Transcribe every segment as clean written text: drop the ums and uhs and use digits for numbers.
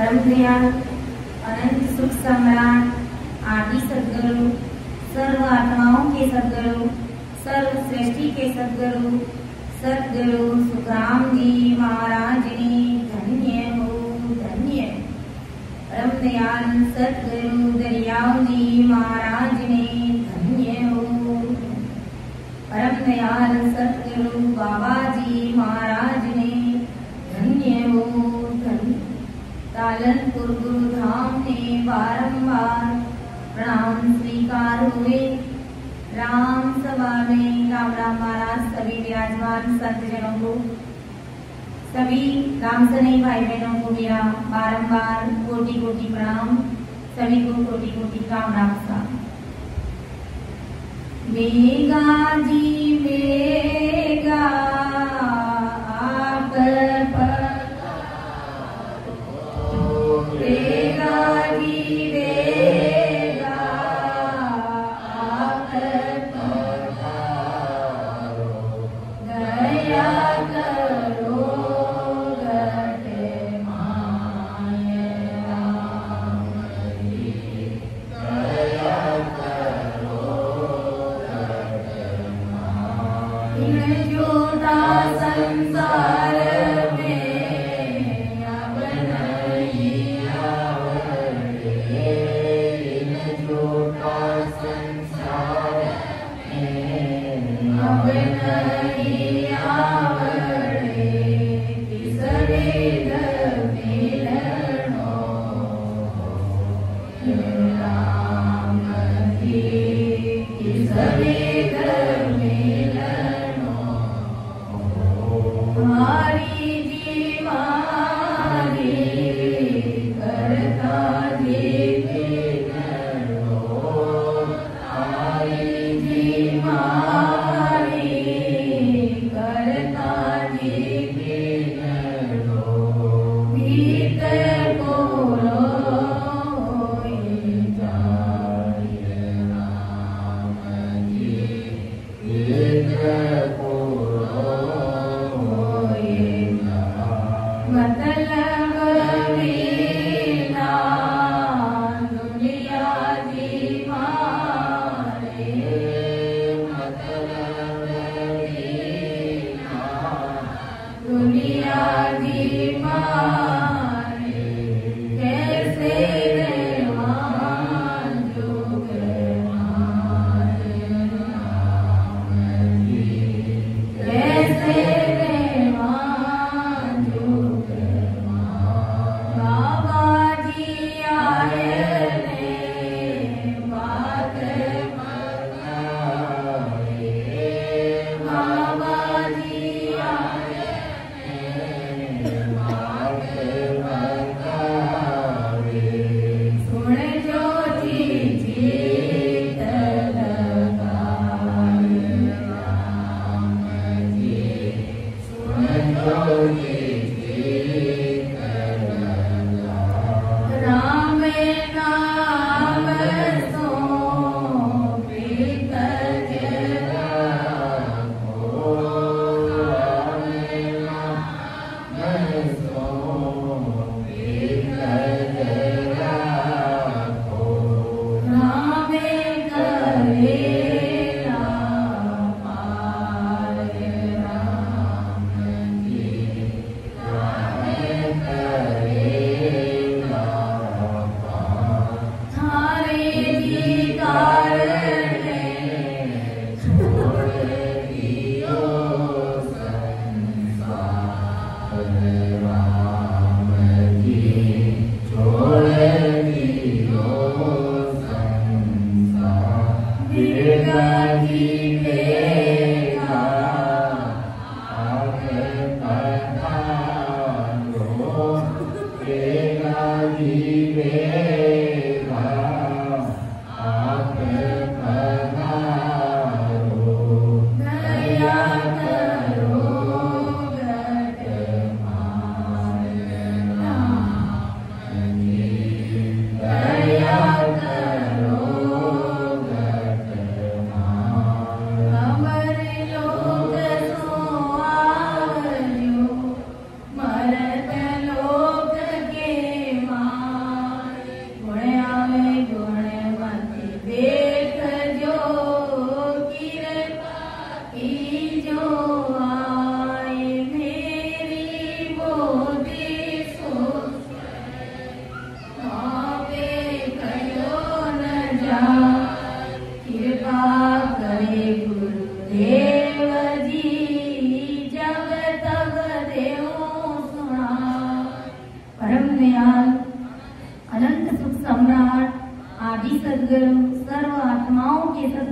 परम दयाल अनंत सुख सम्राट आदि सद्गुरु, सर्व आत्माओं के सद्गुरु, सर्व सृष्टि के सद्गुरु सद्गुरु सुखराम जी महाराज ने धन्य हो धन्य। परम दयाल सद्गुरु दरियाव जी महाराज ने धन्य हो। परम दयाल सद्गुरु बाबा जी महाराज ने धन्य हो धन्य। तालनपुर गुरु धाम ने बारंबार प्रणाम स्वीकार हुए। राम सभा में राम राम महाराज सभी विराजमान संत जनों को, सभी राम सने भाई बहनों को मेरा बारंबार कोटि कोटि प्रणाम, सभी को कोटि कोटि राम राम सा। मेगा जी मेगा आप मेगा जी मेगा आप दया करो गटे माय राम जी दया करो गटे माय। इन जोता संसार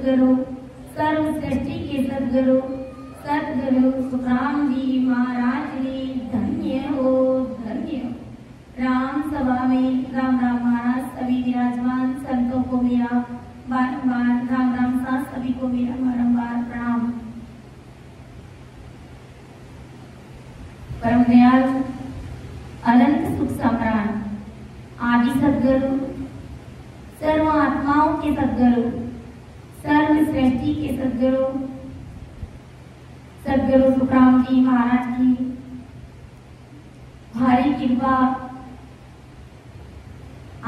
सदगुरु सर्व सृष्टि के सदगुरु सदगुरु सुखराम जी महाराज जी धन्य हो धन्य हो। राम सभा में राम राम महाराज सभी विराजमान संतों को मेरा बारंबार राम राम साथ सभी को मेरा बारंबार प्रणाम। परम दयालु अनंत सुख सम्राट आदि सदगुरु सर्व आत्माओं के सदगुरु सर्व सृष्टि के सदगुरु सदगुरु सुखराम जी महाराज की भारी कृपा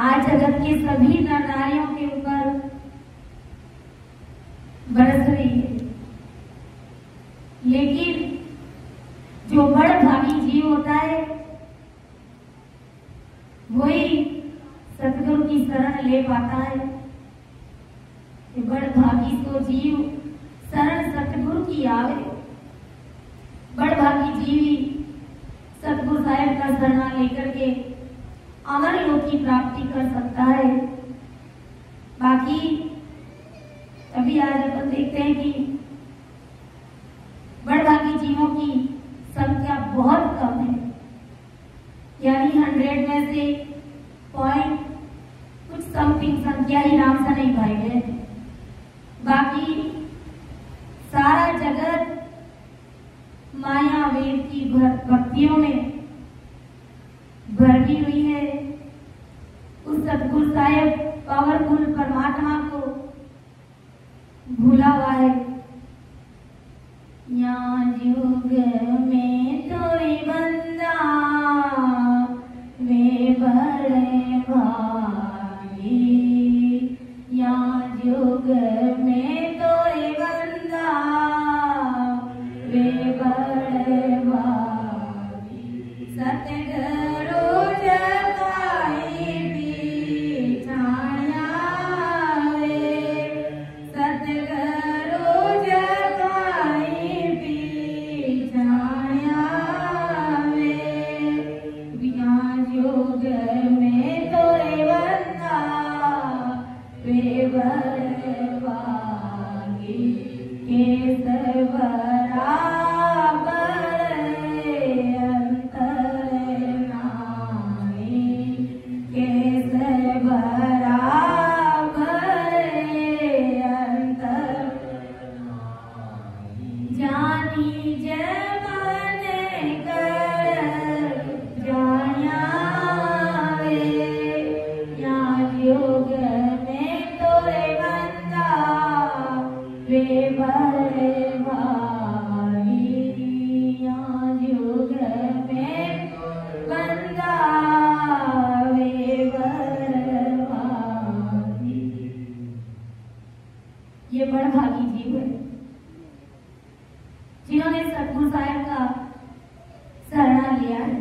आज जगत के सभी नर नारियों के ऊपर बरस रही है। लेकिन जो बड़ भागी जीव होता है वही सतगुरु की शरण ले पाता है। बड़ भागी तो जीव शरण सतगुरु की आवे। बड़ भागी जीवी सतगुरु साहेब का शरणा लेकर के अमर लोक की प्राप्ति कर सकता है। बाकी अभी आज अपन देखते हैं कि बड़ भागी जीवों की संख्या बहुत कम है, यानी 100 में से पॉइंट कुछ समथिंग संख्या ही नाम से नहीं पाए गए। बाकी सारा जगत माया वेद की भक्तियों में भरी हुई है। उस सतगुरु साहेब पावरफुल परमात्मा को भूला हुआ है। यहाँ युग में तोरी बंदा वे बड़े भागी। यहाँ युग में तोरी बंदा वे बड़े भागी। सतगुरु जगाई बिठाया वे सतगुरु जगाई बिठाया वे। यहाँ युग में तोरे बंदा वे बड़े भागी। केसर बराबर अंतर नाई। केसर बराबर अंतर जानी जमन कर जाया वे। यहाँ युग में तोरे बंदा वे बड़े भागी। यहाँ युग में बंदा वे बड़े भागी। ये बड़ भागी जीव है जिन्होंने सतगुरु साहेब का शरणा लिया है।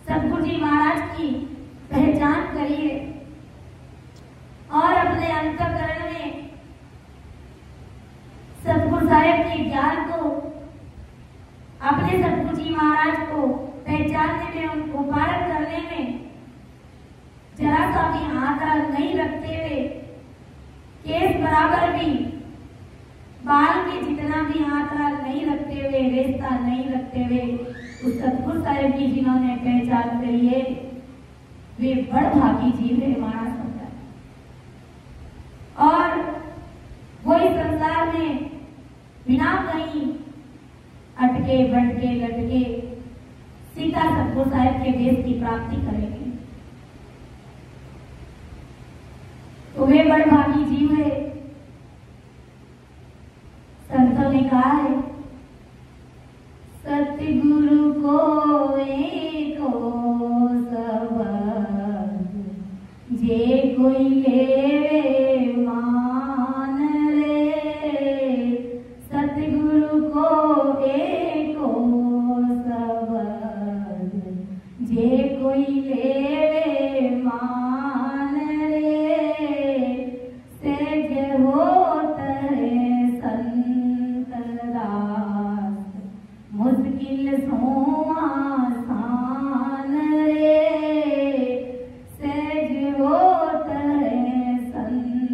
सतगुरु जी महाराज की पहचान करिए और अपने अंतःकरण में सतगुरु साहेब के ज्ञान को अपने सतगुरु जी महाराज को पहचानने में उनको पारण करने में जरा सा भी हाथ नहीं रखते हुए केस बराबर भी बाल के जितना भी हाथ नहीं रखते हुए रेस्ता नहीं रखते हुए उस सतगुरु साहेब की जिन्होंने पहचान करी है वे बड़ भागी जीव है हमारा संसार। और वही संसार में बिना कहीं अटके भटके लटके सीता सतगुरु साहेब के देश की प्राप्ति करेंगे। तो वे बड़ भागी जीव है। संतों ने कहा है सतगुरु को एको सबद जे कोई लेवे मान रे। सतगुरु को एको सबद जे कोई लेवे मान रे। सेज होत है संत दास मुश्किल सो आसान रे। सेज होत है संत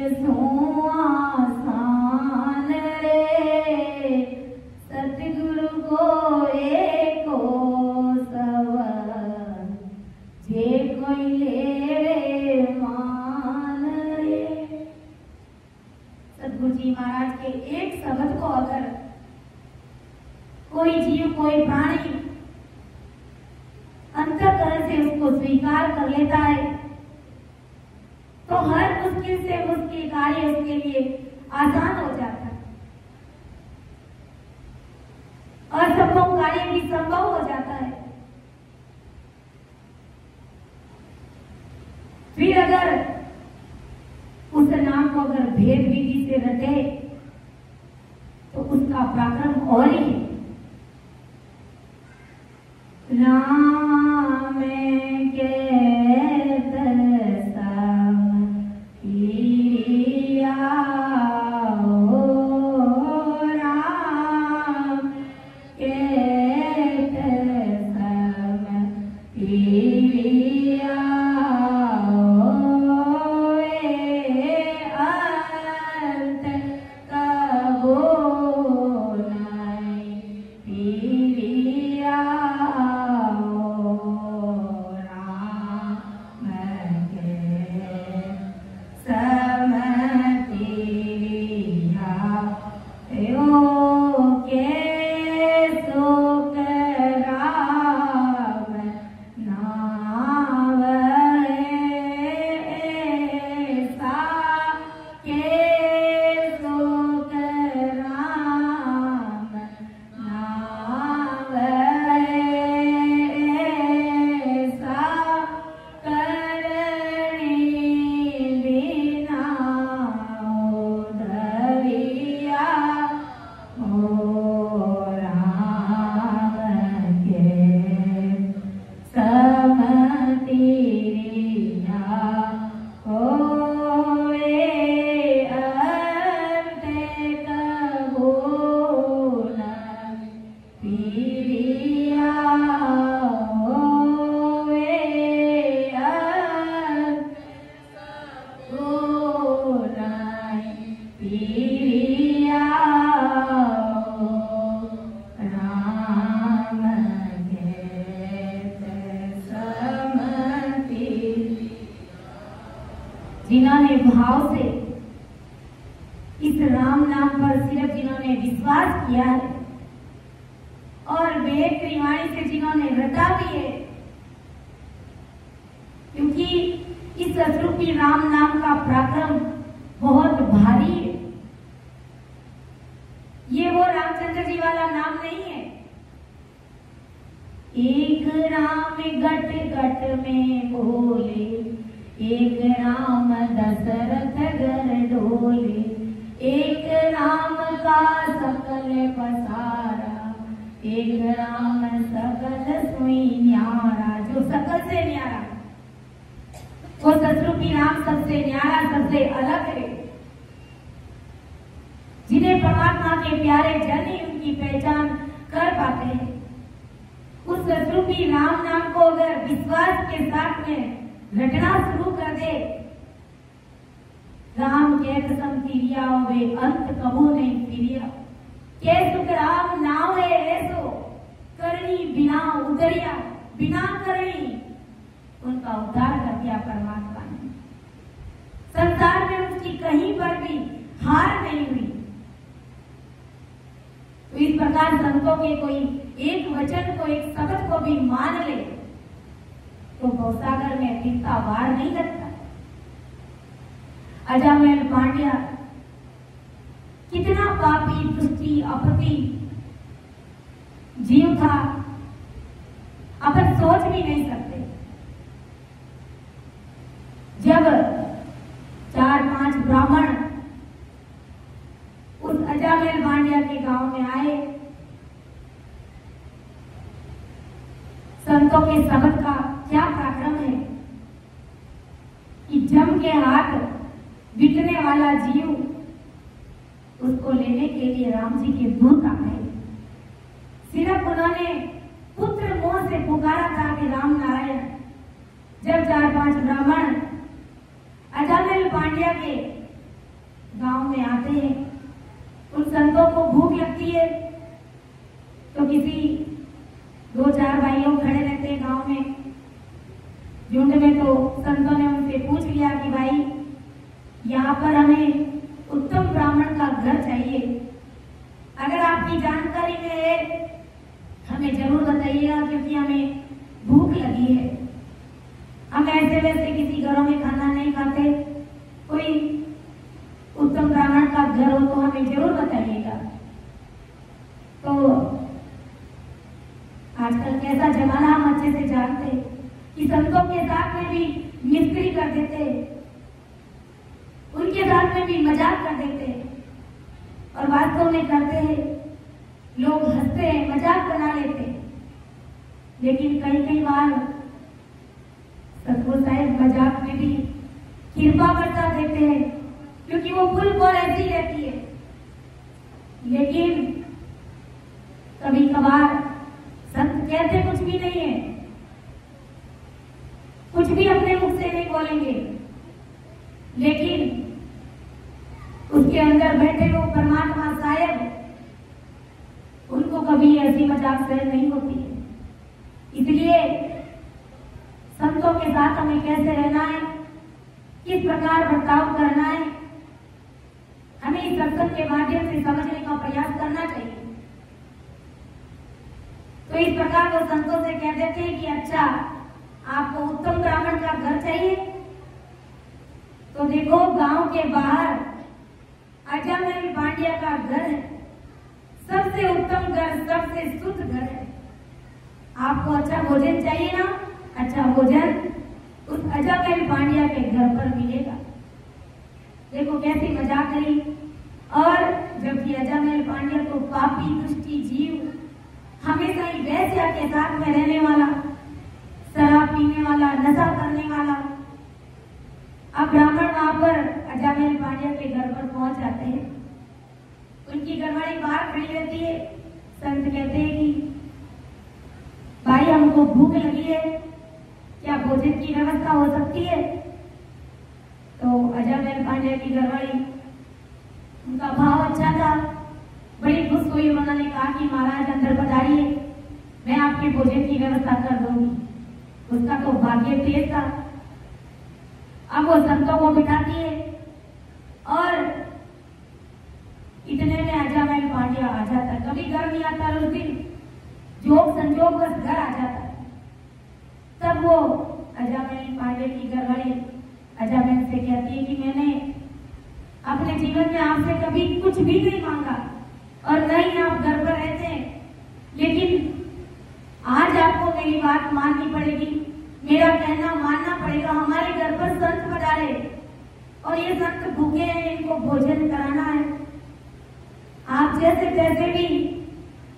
सो आसान रे सतगुरु को एको सवन जे कोई ले मान रे। सतगुरु जी महाराज के एक शब्द को अगर कोई जीव कोई प्राणी अंतःकरण से उसको स्वीकार कर लेता है तो हर मुश्किल से मुश्किल कार्य उसके लिए आसान हो जाता है, असंभव कार्य भी संभव हो जाता है। फिर अगर उस नाम को अगर भेद विधि से रटे तो उसका पराक्रम और ही है। राम के जिन्होंने भाव से इस राम नाम पर सिर्फ जिन्होंने विश्वास किया है और वेद त्रिवाणी से जिन्होंने रटा भी है, क्योंकि इस शत्रुपी राम नाम का पराक्रम बहुत भारी है। ये वो रामचंद्र जी वाला नाम नहीं है। एक राम घट घट में बोले, एक राम दशरथ घर डोले, एक राम का सकल पसारा, एक राम सकल सोई न्यारा। जो सकल से न्यारा, वो शत्रुपी राम सबसे न्यारा सबसे अलग है। जिन्हें परमात्मा के प्यारे जन ही उनकी पहचान कर पाते हैं। उस शत्रुपी राम नाम को अगर विश्वास के साथ में रटना शुरू कर दे, राम के कसम तिरिया वे अंत कबू नहीं तिरिया, के सुख राम नाम है ऐसो, करनी बिना उतरिया, बिना करनी उनका उद्धार कर दिया परमात्मा ने। संसार में उसकी कहीं पर भी हार नहीं हुई। तो इस प्रकार संतों के कोई एक वचन को, एक शब्द को भी मान ले तो भवसागर में तिनका वार नहीं लगता। अजामिल पांड्या कितना पापी दुष्टी अपती जीव था, अपन सोच भी नहीं सकते। जब 4-5 ब्राह्मण उस अजामिल पांड्या के गांव में आए, संतों के शब्द का क्या पराक्रम है कि जम के हाथ बिकने वाला जीव उसको लेने के लिए राम जी के दूत आए। सिर्फ उन्होंने पुत्र मोह से पुकारा था कि राम नारायण। जब 4-5 ब्राह्मण अजामिल पांड्या के भाई लोग खड़े रहते हैं गांव में झुंड में, तो संतों ने उनसे पूछ लिया कि भाई यहाँ पर हमें उत्तम ब्राह्मण का घर चाहिए, अगर आपकी जानकारी में है हमें जरूर बताइएगा, क्योंकि हमें भूख लगी है। हम ऐसे वैसे किसी घरों में खाना नहीं खाते, कोई उत्तम ब्राह्मण का घर हो तो हमें जरूर बताइएगा। तो आजकल कैसा जमाना हम अच्छे से जानते हैं कि संतों के साथ में भी मिस्त्री कर देते, उनके साथ में भी मजाक कर देते, और वास्तव में करते हैं, लोग हंसते हैं, मजाक बना लेते, लेकिन कई बार सतगुरु साहिब मजाक में भी कृपा बरसा देते हैं, क्योंकि वो फुल पर ऐसी रहती है। लेकिन कभी कभार संत कहते कुछ भी नहीं है, कुछ भी अपने मुख से नहीं बोलेंगे, लेकिन उसके अंदर बैठे वो परमात्मा शायद उनको कभी ऐसी मजाक सहन नहीं होती है। इसलिए संतों के साथ हमें कैसे रहना है, किस प्रकार बर्ताव करना है, हमें इस सत्संग के माध्यम से समझने का प्रयास करना चाहिए। तो इस प्रकार वो संतों से कह देते हैं कि अच्छा आपको उत्तम ब्राह्मण का घर चाहिए, तो देखो गांव के बाहर अजामिल पांड्या का घर है, सबसे उत्तम घर, सबसे शुद्ध घर है। आपको अच्छा भोजन चाहिए ना, अच्छा भोजन उस अजामिल पांड्या के घर पर मिलेगा। देखो कैसी मजाक करी। और जबकि अजामिल पांड्या तो पापी दुष्टी जीव, हमेशा ही वैश्या के साथ में रहने वाला, शराब पीने वाला, नशा करने वाला। अब ब्राह्मण वहां पर अजामिल पांड्या के घर पर पहुंच जाते हैं, उनकी घरवाली बाहर खड़ी रहती है। संत कहते हैं कि भाई हमको भूख लगी है, क्या भोजन की व्यवस्था हो सकती है? तो अजामिल पांड्या की घरवाली, उनका भाव अच्छा था, बड़ी खुश हुई, उन्होंने कहा कि महाराज अंदर पधारिए, मैं आपके भोजन की व्यवस्था कर दूंगी। उसका तो भाग्य तेज था। अब वो संतों को बिठाती है और इतने में अजामिल पांड्या आ जाता, कभी घर नहीं आता, उस दिन जोग संजोग बस घर आ जाता। तब वो अजामिल पांड्या की घरवाली अजामिल से कहती है कि मैंने अपने जीवन में आपसे कभी कुछ भी नहीं मांगा और न ही आप घर पर रहते हैं, लेकिन आज आपको मेरी बात माननी पड़ेगी, मेरा कहना मानना पड़ेगा। हमारे घर पर संत पधारे और ये संत भूखे हैं, इनको भोजन कराना है। आप जैसे तैसे भी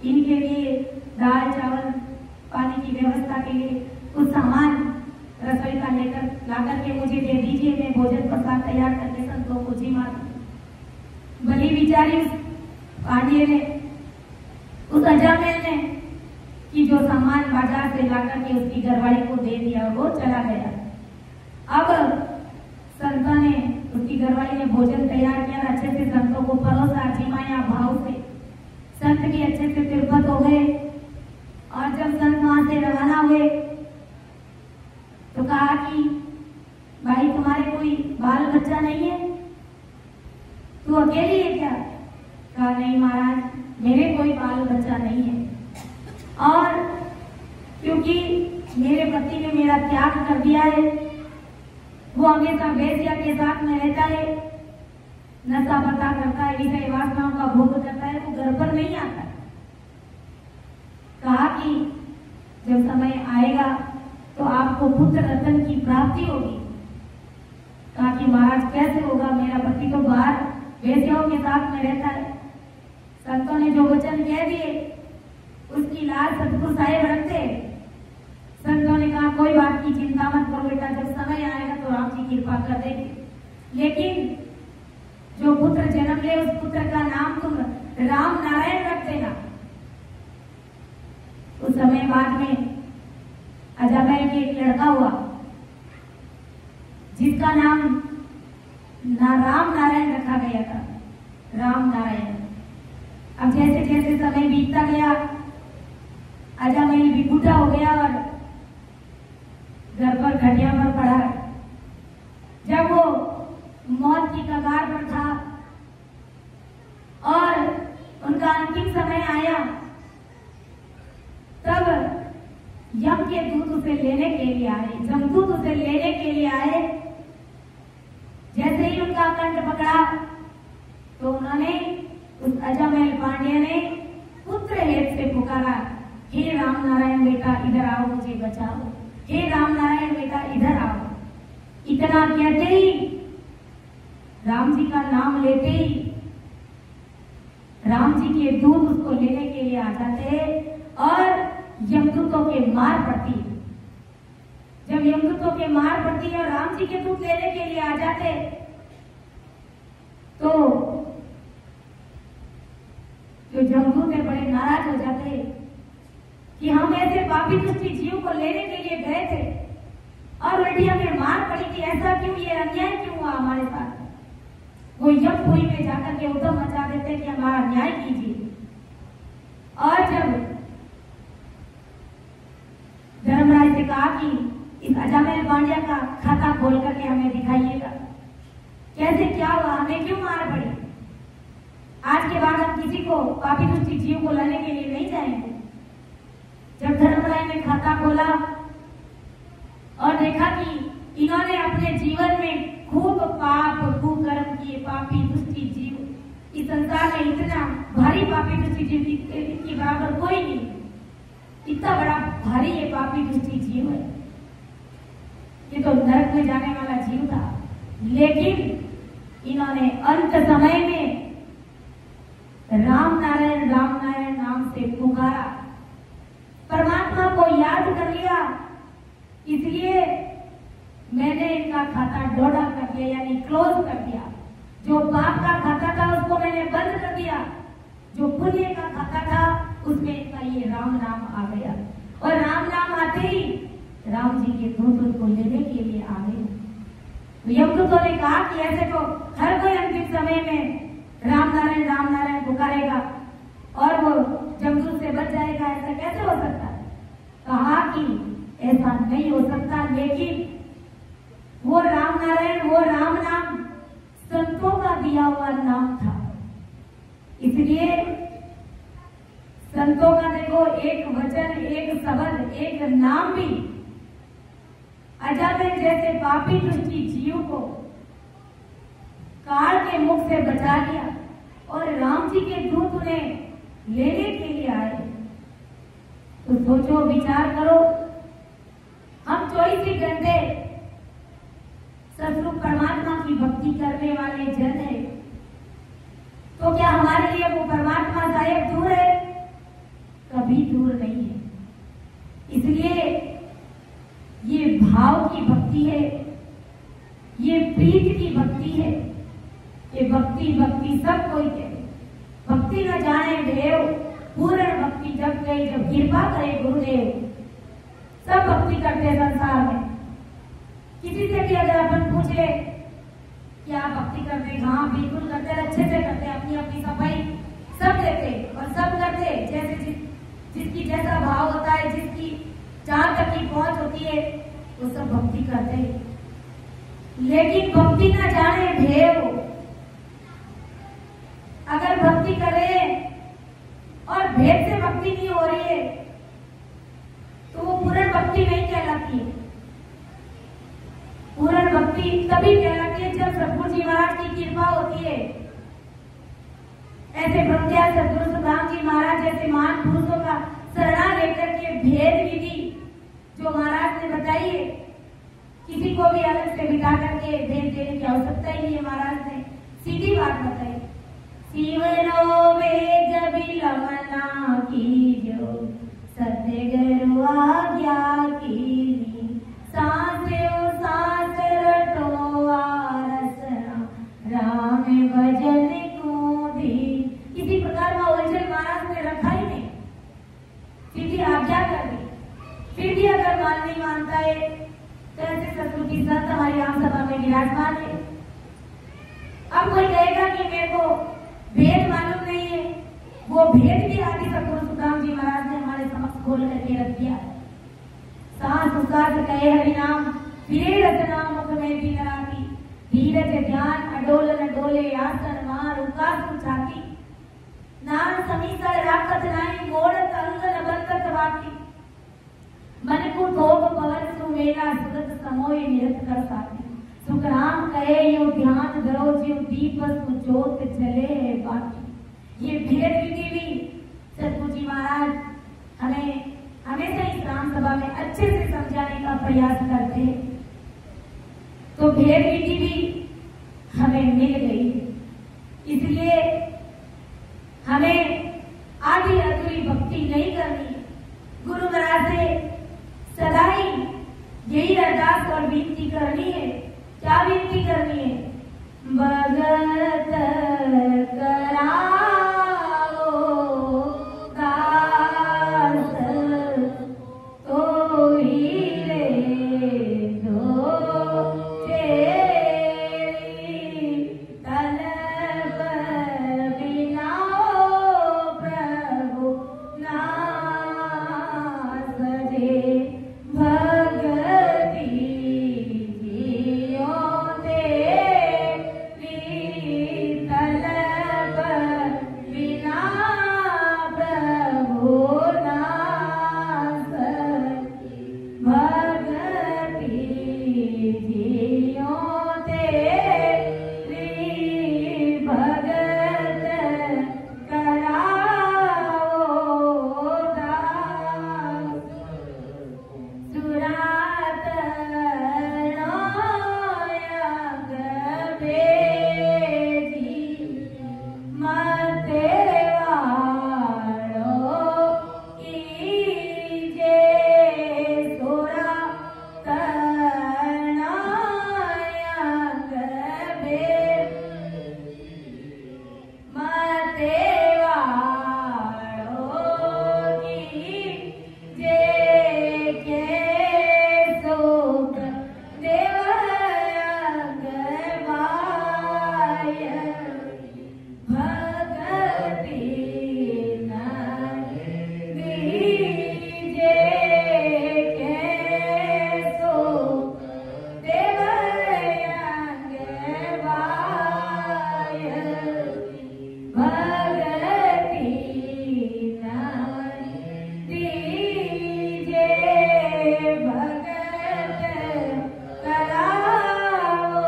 इनके लिए दाल चावल पानी की व्यवस्था के लिए कुछ सामान रसोई का लेकर लाकर के मुझे दे दीजिए, मैं भोजन प्रसाद तैयार करके संतों को जी मार। भली बिचारी पांड्ये ने, उस अजामिल ने कि जो सामान बाजार से लाकर के उसकी घरवाली को दे दिया, वो चला गया। अब संतों ने, उसकी घरवाली ने भोजन तैयार किया, अच्छे से संतों को परोसा, जिमाया भाव से। संत भी अच्छे से तिरपत हो गए और जब संत वहां से रवाना हुए तो कहा कि भाई तुम्हारे कोई बाल बच्चा नहीं है, तू अकेली है क्या? कहा नहीं महाराज, मेरे कोई बाल बच्चा नहीं है, और क्योंकि मेरे पति ने मेरा त्याग कर दिया है, वो हमेशा वेश्या के साथ में रहता है, नशा पता करता है, विषय वासनाओं का भोग करता है, वो घर पर नहीं आता। कहा कि जब समय आएगा तो आपको पुत्र रत्न की प्राप्ति होगी। कहा कि महाराज कैसे होगा, मेरा पति तो बाहर वेश्याओं के साथ में रहता है। संतों ने जो वचन कह दिए उसकी लाज सतगुरु साहिब रखते। संतों ने कहा कोई बात की चिंता मत करो बेटा, जब समय आएगा तो आप जी कृपा कर देंगे, लेकिन जो पुत्र जन्म ले उस पुत्र का नाम तुम राम नारायण रख देना। उस समय बाद में अजामिल के एक लड़का हुआ जिसका नाम राम नारायण रखा गया था, राम नारायण। अब जैसे जैसे समय बीतता गया, अजामिल भी बूढ़ा हो गया, उसे लेने के लिए आए, जमदूत उसे लेने के लिए आए। जैसे ही उनका कंठ पकड़ा तो उन्होंने, उस अजमल पांड्या ने पुत्र हेत से पुकारा, हे राम नारायण बेटा इधर आओ, मुझे बचाओ, हे राम नारायण बेटा इधर आओ। इतना कहते ही, राम जी का नाम लेते ही राम जी के दूत उसको लेने के लिए आ जाते और यमदूतों के मार पड़ती। जब यमदूतों के मार पड़ती है और राम जी के दूत लेने के लिए आ जाते तो जो यमदूत बड़े नाराज हो जाते कि हम ऐसे पापी दुष्टी जीव को लेने के लिए गए थे और उल्टी हमें मार पड़ी थी, ऐसा क्यों, ये अन्याय क्यों हुआ हमारे साथ। वो यमपुरी में जाकर के उद्यम मचा देते कि हमारा न्याय कीजिए। और जब धर्मराज से कहा कि इस अजमल पांड्या का खाता खोल करके हमें दिखाइएगा, कैसे क्या हुआ, हमें क्यों मार पड़ी, आज के बाद हम किसी को पापी दुष्टी जीव को लाने के लिए नहीं जाएंगे। जब धर्मराज ने खाता खोला और देखा कि इन्होंने अपने जीवन में खूब पाप कुकर्म किए, पापी दुष्टी जीव इस संसार में इतना भारी पापी दुष्टी जीव के बराबर कोई नहीं, इतना बड़ा भारी ये पापी दुष्टी जीव है, ये तो नरक में जाने वाला जीव था। लेकिन इन्होंने अंत समय में राम नारायण नाम से पुकारा, परमात्मा को याद कर लिया, इसलिए मैंने इनका खाता डोडा कर दिया, यानी क्लोज कर दिया। जो पाप का खाता था उसको मैंने बंद कर दिया, जो पुण्य का खाता था उसमें इनका ये राम नाम आ गया। और राम नाम आते ही राम जी के दूत उनको लेने के लिए आ गए। यमदूतों ने कहा कि ऐसे तो हर कोई अंतिम समय में राम नारायण पुकारेगा और वो जमदूत से बच जाएगा, ऐसा कैसे हो सकता है। कहा कि ऐसा नहीं हो सकता, लेकिन वो राम नारायण, वो राम नाम संतों का दिया हुआ नाम था, इसलिए संतों का देखो एक वचन, एक शब्द, एक नाम भी अजमल जैसे पापी दुष्टी जीव को काल के मुख से बचा लिया और राम जी के दूत उन्हें लेने के लिए आए। तो सोचो, विचार करो, हम 24 घंटे सतगुरु परमात्मा की भक्ति करने वाले जन है, तो क्या हमारे लिए वो परमात्मा साहेब दूर है? कभी दूर नहीं है। इसलिए ये भाव की भक्ति है, ये प्रीत की भक्ति है, ये भक्ति सब कोई करे। भक्ति न जाने देव, पूर्ण भक्ति जब गई, जब कृपा करे गुरुदेव। सब भक्ति करते हैं संसार में। किसी से भी अगर अपन पूछ ले क्या भक्ति करते हैं, हाँ बिल्कुल करते हैं, अच्छे से करते हैं, अपनी अपनी सफाई सब देते और सब करते, जैसे जिसकी जैसा भाव होता है, जिसकी जहां तक की पहुंच होती है, वो सब भक्ति करते हैं। लेकिन भक्ति न जाने भेव, अगर भक्ति करें और भेद से भक्ति नहीं हो रही है तो वो पूर्ण भक्ति नहीं कहलाती है। पूर्ण भक्ति तभी कहलाती है जब सतगुरु जी महाराज की कृपा होती है। ऐसे ब्रह्मज्ञान सतगुरु सुखराम जी महाराज जैसे महान पुरुषों का शरणा लेकर के भेद विधि जो महाराज ने बताई है, किसी को भी अलग से बिठा करके भेद देने की आवश्यकता ही नहीं है। महाराज ने सीधी बात बताई, शिवनो वेग बिलमना कीजो, सत्य गुरु आज्ञा कीनी, सांसेओ सांस रटो आरसना, राम भजन को दी। किसी प्रकार का उलझन महाराज ने रखा ही नहीं, सीधी आज्ञा कर दी। फिर भी अगर मान नहीं मानता है तो ऐसे सतगुरु की संत हमारी आम सभा में विराजमान है। अब कोई कहेगा कि मेरे को भेद मालूम नहीं है, वो भेद भी आदि सतगुरु सुखराम जी महाराज ने हमारे समक्ष खोल करके रख दिया। सांस उसास कहे हरिनाम, फिरे रचनाम मुख में भी नराती, धीरज ध्यान अडोल न डोले, आसन मार उकास छाती, नाम समीसर राखत नाई, मोड़ तंग न बंकत वाकी। मन को थोप पवन सुमेला सुरत समोय निरत कर साथी सुखराम कहे यो ध्यान धरो जो दीप सुजोत जले है बाकी। ये भेद विधि भी सतगुरु जी महाराज हमें हमेशा इस राम सभा में अच्छे से समझाने का प्रयास करते हैं। तो भेद विधि भी हमें मिल गई है, इसलिए हमें आधी अधूरी भक्ति नहीं करनी। गुरु महाराज से सदा ही यही अरदास और विनती करनी है। क्या विनती करनी है? भगत कराओ दास तो ही रे दो तेरी तलब बिना प्रभु ना सजे भगति जियो तेरी तलब बिना प्रभु ना सजे भगति जियो तेरी भगत कराओ दास सुरात नोयग बेजी मते वालो कीजे सुरात नोयग बेजी मते वालो कीजे के सुख देवयग माय भगति न दीजे के सुख देवयग माय भगति न दीजे भगत कराओ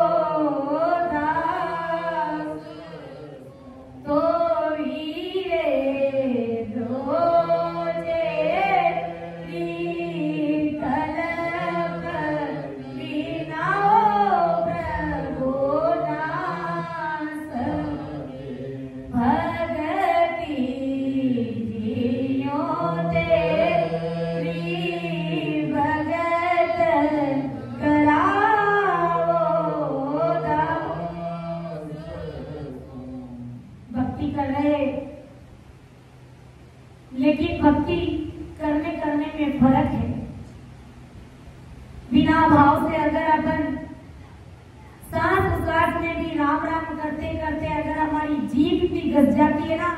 दास तो ही रे दो तेरी तलब बिना प्रभु ना सजे भगति जियो तेरी भगत कराओ दास। भक्ति कर रहे, लेकिन भक्ति करने करने में फर्क है। बिना भाव से अगर अपन सांस उसास में भी राम राम करते करते अगर हमारी जीभ भी घस जाती है ना,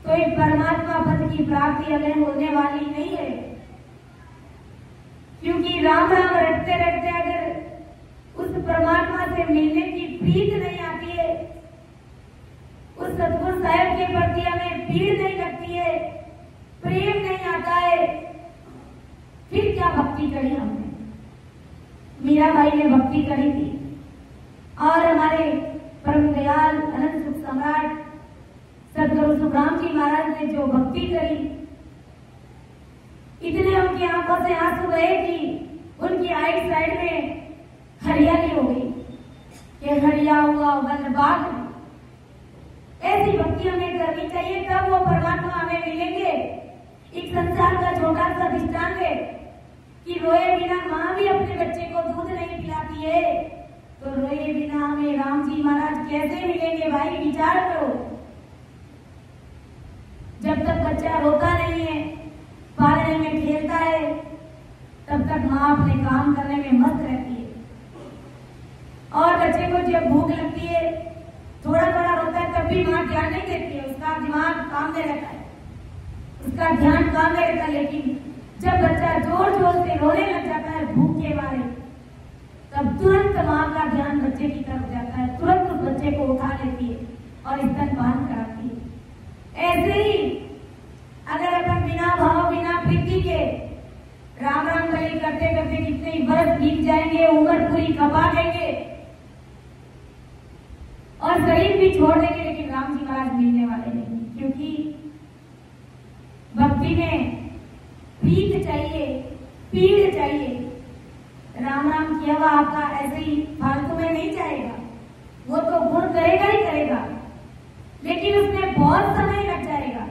तो एक परमात्मा पद की प्राप्ति हमें होने वाली नहीं है। क्योंकि राम राम रटते रटते अगर उस परमात्मा से मिलने की प्रीत नहीं आती है, उस सतगुरु साहब के प्रति हमें पीड़ नहीं लगती है, प्रेम नहीं आता है, फिर क्या भक्ति करी हमने? मीराबाई ने भक्ति करी थी और हमारे परम दयाल अनंत सुख सम्राट सदगुरु सुखराम जी महाराज ने जो भक्ति करी, इतने उनकी आंखों से आंसू गए कि उनकी आई साइड में हरियाली हो गई कि हरिया हुआ वन बाग। ऐसी भक्ति हमें करनी चाहिए, तब वो परमात्मा हमें मिलेंगे। एक संसार का छोटा सा दृष्टांत है कि रोए बिना माँ भी अपने बच्चे को दूध नहीं पिलाती है, तो रोए बिना हमें राम जी महाराज कैसे मिलेंगे? भाई विचार करो। जब तक बच्चा रोता नहीं है, पालने में खेलता है, तब तक माँ अपने काम करने में मस्त रहती है। और बच्चे को जब भूख लगती है, थोड़ा थोड़ा रोता है, तब भी माँ ध्यान नहीं देती है, उसका दिमाग काम में रहता है, उसका ध्यान काम में रहता है। लेकिन जब बच्चा जोर जोर से रोने लग जाता है भूख के मारे, तब तुरंत माँ का ध्यान बच्चे की तरफ जाता है, तुरंत उस बच्चे को उठा लेती है और स्तनपान कराती है। ऐसे ही अगर अपन बिना भाव बिना प्रीति के और शरीर भी छोड़ देंगे, लेकिन राम जी महाराज मिलने वाले नहीं, क्योंकि भक्ति में प्रीत चाहिए, पीड़ चाहिए। राम राम किया हुआ आपका ऐसे ही फालतू में नहीं जाएगा, वो तो गुण करेगा ही करेगा, लेकिन उसमें बहुत समय लग जाएगा।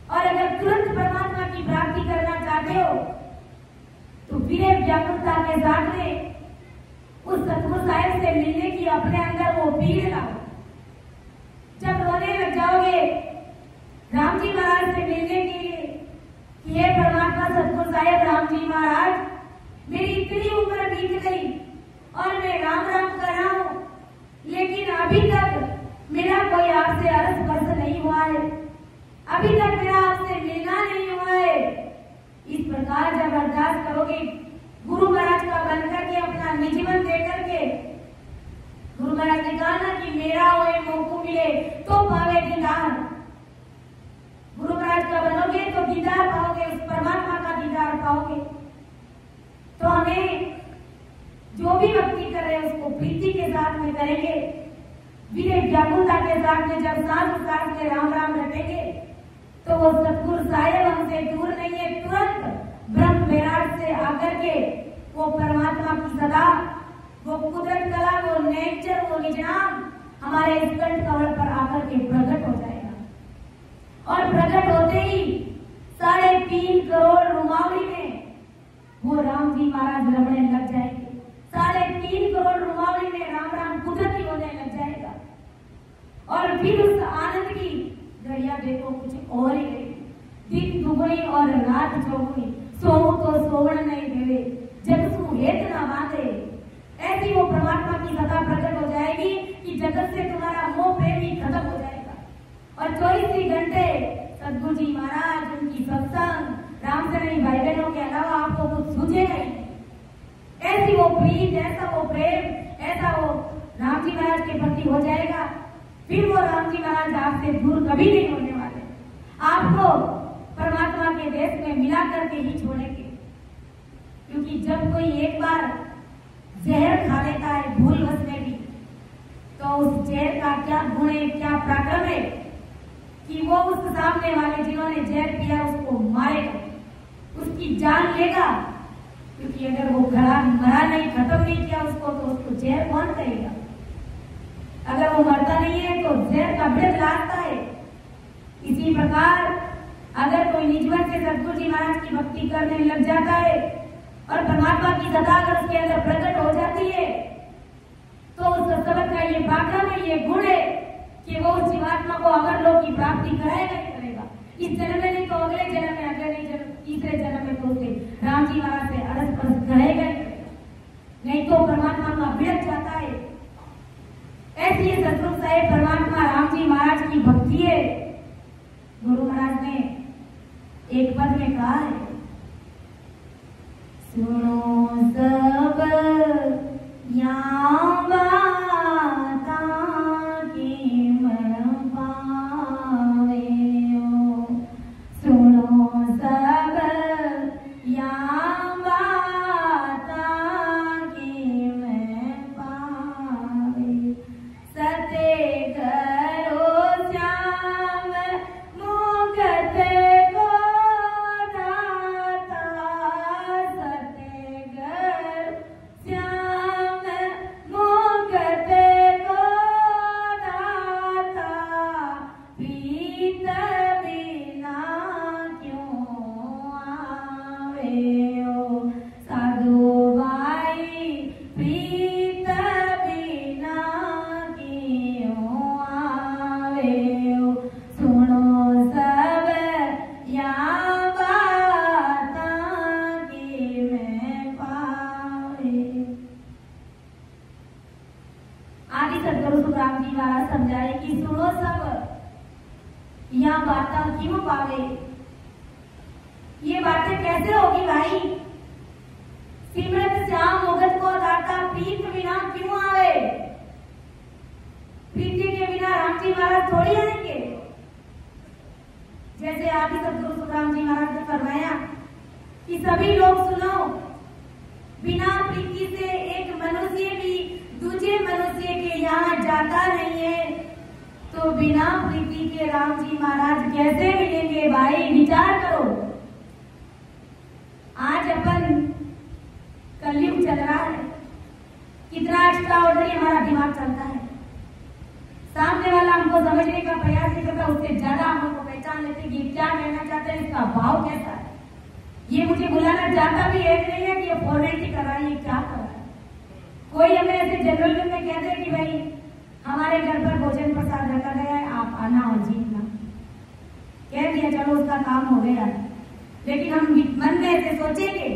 और अगर तुरंत परमात्मा की प्राप्ति करना चाहते हो तो फिर व्याकुलता के साथ में उस सतगुरु साहिब से मिलने की अपने अंदर वो पीड़ लाओ। जब रोने लग जाओगे राम जी महाराज से मिलने के लिए कि हे परमात्मा सतगुरु साहिब राम जी महाराज, मेरी इतनी उम्र बीत गई और मैं राम राम कर रहा हूं, लेकिन अभी तक मेरा कोई आपसे अरस स्पर्श नहीं हुआ है, अभी तक मेरा आपसे मिलना नहीं हुआ है। इस प्रकार जब अरदास करोगे गुरु महाराज का बन करके, अपना निजीवन दे करके, गुरु महाराज ने कहा ना कि मेरा होए मौको मिले तो पावे दीदार। गुरु महाराज का बनोगे तो दीदार पाओगे, उस परमात्मा का दीदार पाओगे। तो हमें जो भी भक्ति कर रहे हैं उसको प्रीति के साथ में करेंगे, विवेक व्याकुलता के साथ में जब सांस में राम राम रटेंगे तो वो सतगुरु साहिब हमसे दूर नहीं है, तुरंत ब्रह्म विराट से आकर के वो परमात्मा की सदा, वो कुदरत कला, वो नेचर, वो निजाम हमारे इस कंठ कमल पर आकर के प्रकट हो जाएगा। और प्रकट होते ही 3.5 करोड़ रुमावली में वो राम जी महाराज रमने लग जाएंगे। 3.5 करोड़ रुमावली में राम राम कुदरती होने लग जाएगा। और फिर उस आनंद की घड़िया देखो कुछ और ही गई, दिन दुगुनी और रात चौगुनी, सोऊ तो सोवण नहीं देवे, जग सु हेत न बांधे। ऐसी वो परमात्मा की सदा प्रकट हो जाएगी कि जगत से तुम्हारा मोह प्रेम ही खत्म हो जाएगा। और 24 घंटे सदगुरु जी महाराज, उनकी सत्संग, रामचंद्री भाई बहनों के अलावा आपको कुछ सूझेगा ही नहीं। ऐसी वो प्रीत, ऐसा वो प्रेम, ऐसा वो राम जी महाराज के प्रति हो जाएगा। फिर वो राम जी महाराज आपसे दूर कभी नहीं होने वाले, आपको परमात्मा के देश में मिला करके ही छोड़ेंगे। क्योंकि जब कोई एक बार जहर खा लेता है भूलवश में भी, तो उस जहर का क्या गुण है, क्या पराक्रम है कि वो उस सामने वाले जिन्होंने जहर पिया उसको मारेगा, उसकी जान लेगा। क्योंकि अगर वो मरा नहीं, खत्म नहीं किया उसको, तो उसको जहर कौन करेगा। अगर वो मरता नहीं है तो जहर का वृद्ध लाता है। इसी प्रकार अगर कोई निजवन से सतगुरु जी महाराज की भक्ति करने लग जाता है और परमात्मा की सदा अगर उसके अंदर प्रकट हो जाती है, तो उस सबक का ये पराक्रम है, ये गुण है कि वो उस जीवात्मा को अमर लोक की प्राप्ति कराएगा ही करेगा। इस जन्म में नहीं तो अगले जन्म में, अगले नहीं जन्म, तीसरे जन्म में तो उसे राम जी महाराज से अरस परस करेगा ही करेगा, नहीं तो परमात्मा का विरत जाता है। ऐसी सतगुरु साहिब परमात्मा राम जी महाराज की भक्ति है। गुरु महाराज ने एक पद में कहा है, सुनो सब यहाँ बाता की मन पावे, सुनो सब यहाँ बाता की मन पावे, सत्य करो श्याम मुगत को दाता, सत्य करो श्याम मुगत को दाता, प्रीत बिना क्यों आवे हो साधु भाई, प्रीत बिना क्यों आवे हो, सुनो सब यहाँ बाता की मैं पावे। आदि सदगुरु सुखराम जी महाराज समझाए कि सुनो सब यहाँ बाता क्यों पावे। ये बातें कैसे होगी भाई, सिमरत श्याम मुगत को दाता, प्रीत बिना क्यों आवे। प्रीति के बिना राम जी महाराज थोड़ी आएंगे। जैसे आदि सदगुरु सुखराम जी महाराज ने फरमाया कि सभी लोग सुनो, बिना प्रीति से एक मनुष्य भी दूसरे मनुष्य के यहाँ जाता तो बिना प्रीति के राम जी महाराज कैसे मिलेंगे भाई, विचार करो। आज अपन कलयुग चल रहा है, कितना एक्स्ट्रा ऑर्डनरी हमारा दिमाग चलता है। सामने वाला हमको समझने का प्रयास नहीं करता, उससे ज्यादा हम हमको पहचान लेते कि क्या कहना चाहते हैं, इसका भाव कैसा है, ये मुझे बुलाना चाहता भी है नहीं है कि ये फॉर्मेलिटी कर रहा है, ये क्या कर रहा है। कोई हमें ऐसे जनरल में कह दे कि भाई हमारे घर पर भोजन प्रसाद रखा गया है, आप आना और जीतना, कह दिया चलो उसका काम हो गया। लेकिन हम मन में ऐसे सोचेंगे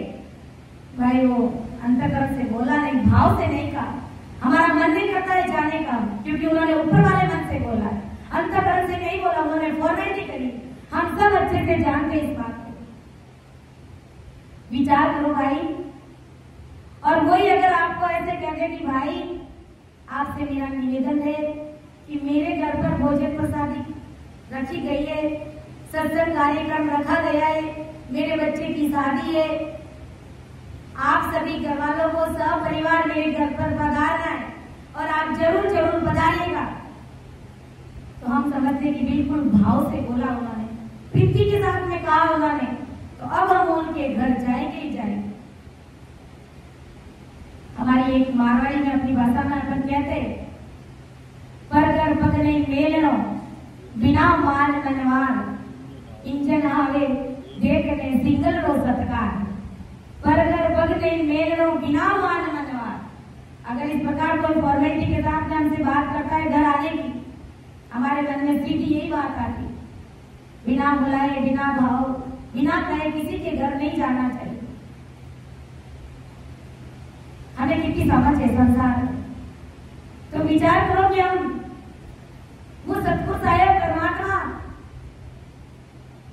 भाई वो अंतःकरण से बोला नहीं, भाव से नहीं कहा, हमारा मन नहीं करता है जाने का, क्योंकि उन्होंने ऊपर वाले मन से बोला है, अंतःकरण से नहीं बोला, उन्होंने फॉर्मेलिटी करी। हम सब अच्छे से जानते इस बात को, विचार करो भाई। और वही अगर आपको ऐसे कह दे कि भाई आपसे मेरा निवेदन है कि मेरे घर पर भोजन प्रसादी रखी गई है, सत्संग कार्यक्रम रखा गया है, मेरे बच्चे की शादी है, आप सभी घर वालों को सब परिवार मेरे घर पर पधारना है और आप जरूर जरूर पधारिएगा, तो हम समझते कि बिल्कुल भाव से बोला उन्होंने, प्रीति के साथ में कहा उन्होंने, तो अब हम उनके घर जाएंगे ही जाएंगे। हमारी एक मारवाड़ी में अपनी भाषा में अपन कहते पर घर पग नहीं मेलनो बिना मान मनवार इंजन आवे देखने सिंगल रो सत्कार, पर घर पग नहीं मेलनो बिना मान मनवार। अगर इस प्रकार कोई फॉर्मेलिटी के साथ में हमसे बात करता है घर आने की, हमारे मन में सीधी यही बात आती, बिना बुलाए बिना भाव बिना कहे किसी के घर नहीं जाना चाहिए। हमें कितनी समझ है संसार में, तो विचार करो कि हम वो सतगुरु साहेब परमात्मा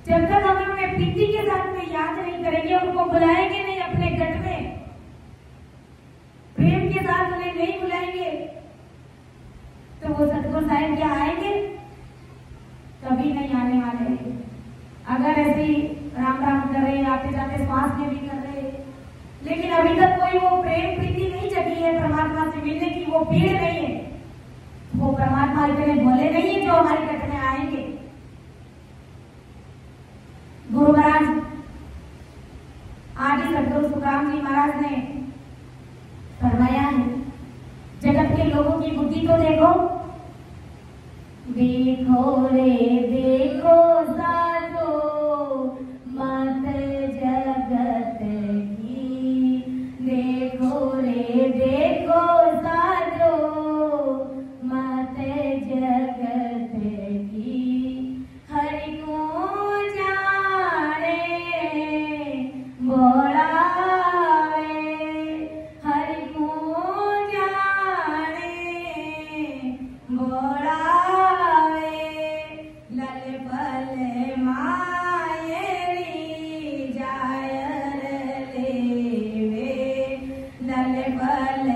जब तक हम उन्हें प्रीति के साथ में याद नहीं करेंगे, उनको बुलाएंगे नहीं अपने गट में, प्रेम के साथ उन्हें नहीं बुलाएंगे, तो वो सतगुरु साहेब क्या आएंगे? कभी नहीं आने वाले हैं। अगर ऐसे ही राम राम कर रहे, आते जाते श्वास में भी कर रहे, लेकिन अभी तक कोई वो प्रेम प्रीति नहीं जगी है परमात्मा से मिलने की, वो पीड़ नहीं है, वो परमात्मा इतने भोले नहीं है जो हमारे गट में आएंगे। गुरु महाराज आदि सदगुरु सुखराम जी महाराज ने फरमाया है, जगत के लोगों की बुद्धि तो देखो, देखो रे देखो साधो मत जगत की, देखो रे देखो साधो मत जगत की, हरि को जाने बोलावे, हरि को जाने बोलावे, लल पल मायरी जायर लेवे, लल पल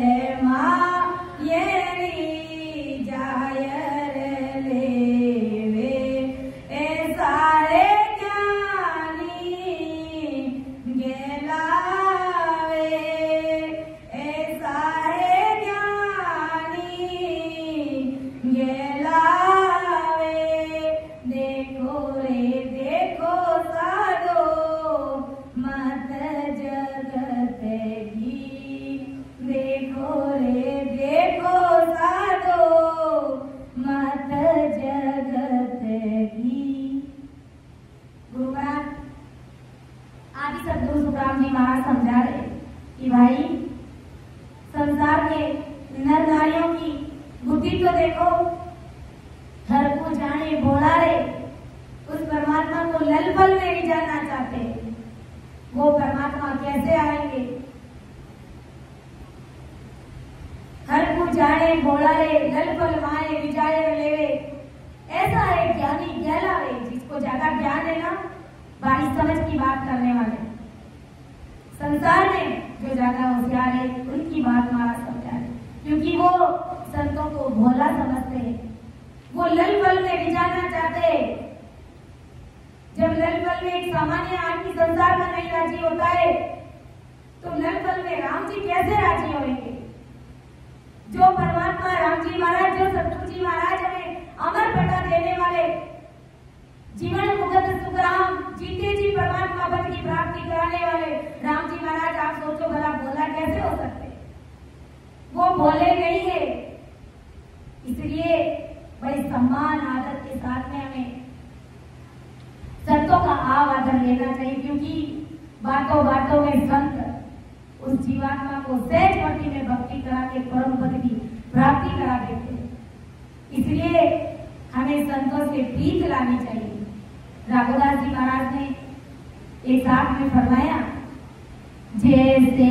मायरी जायर लेवे, ऐसा रे ज्ञानी गेलावे, ऐसा रे ज्ञानी गेलावे, देखो रे देखो साधो मत जगत की, देखो रे देखो साधो मत जगत की। गुरु महाराज आदि सदगुरु सुखराम जी महाराज समझा रहे कि भाई संसार के नर नारियों की बुद्धि तो देखो, हर को जाने बोला रे, उस परमात्मा को लल पल में नहीं जानना चाहते, वो परमात्मा कैसे आएंगे? हर को जाने बोला रे लल पल माए विजायर लेवे, ऐसा है ज्ञानी गहलावे, जिसको ज्यादा ज्ञान है ना, बारी समझ की बात करने वाले, संसार में जो ज्यादा होशियार है उनकी बात महाराज समझा है, क्योंकि वो संतों को भोला समझते हैं, वो लल पल में विचारना चाहते हैं। जब लल पल में एक सामान्य आदमी संसार में नहीं राजी होता है, तो लल पल में राम जी कैसे राजी होंगे? जो परमात्मा राम जी महाराज, जो सतगुरु जी महाराज हमें अमर जीवन मुकुट सुख राम, जीते जी परमात्मा पद की प्राप्ति कराने वाले राम जी महाराज, आप सोचो भला भोला कैसे हो सकते? वो भोले नहीं है। इसलिए बड़े सम्मान आदर के साथ में हमें संतों का आदर लेना चाहिए, क्योंकि बातों बातों में संत उस जीवात्मा को सहज भक्ति में भक्ति करा के परम पद की प्राप्ति करा देते हैं। इसलिए हमें संतों से प्रीत लानी चाहिए। राघवदास जी महाराज ने एक साथ में फरमाया, जैसे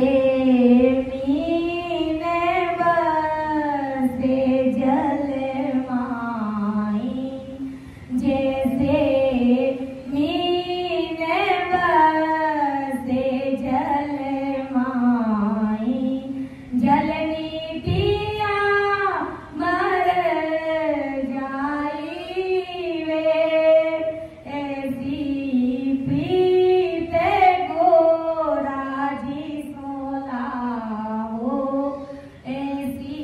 मीने बसे जल माई, जैसे मीने बसे जल माई, जलनी पिया मर जाई वे, ऐसी प्रीत गोरा जी सोलाओ, ऐसी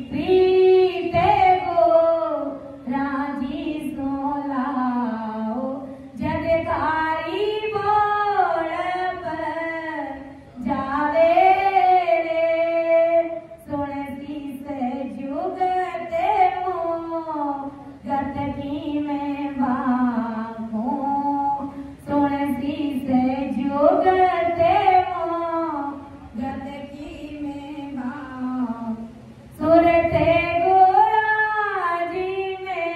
प्रीत गोरा जी सोलाओ, जदकारी बोल पर जावे रे, सुनती से जुगते मो गत की में भागो, सुनती से जुगते मो गत की में भागो, सुरते गोराजी में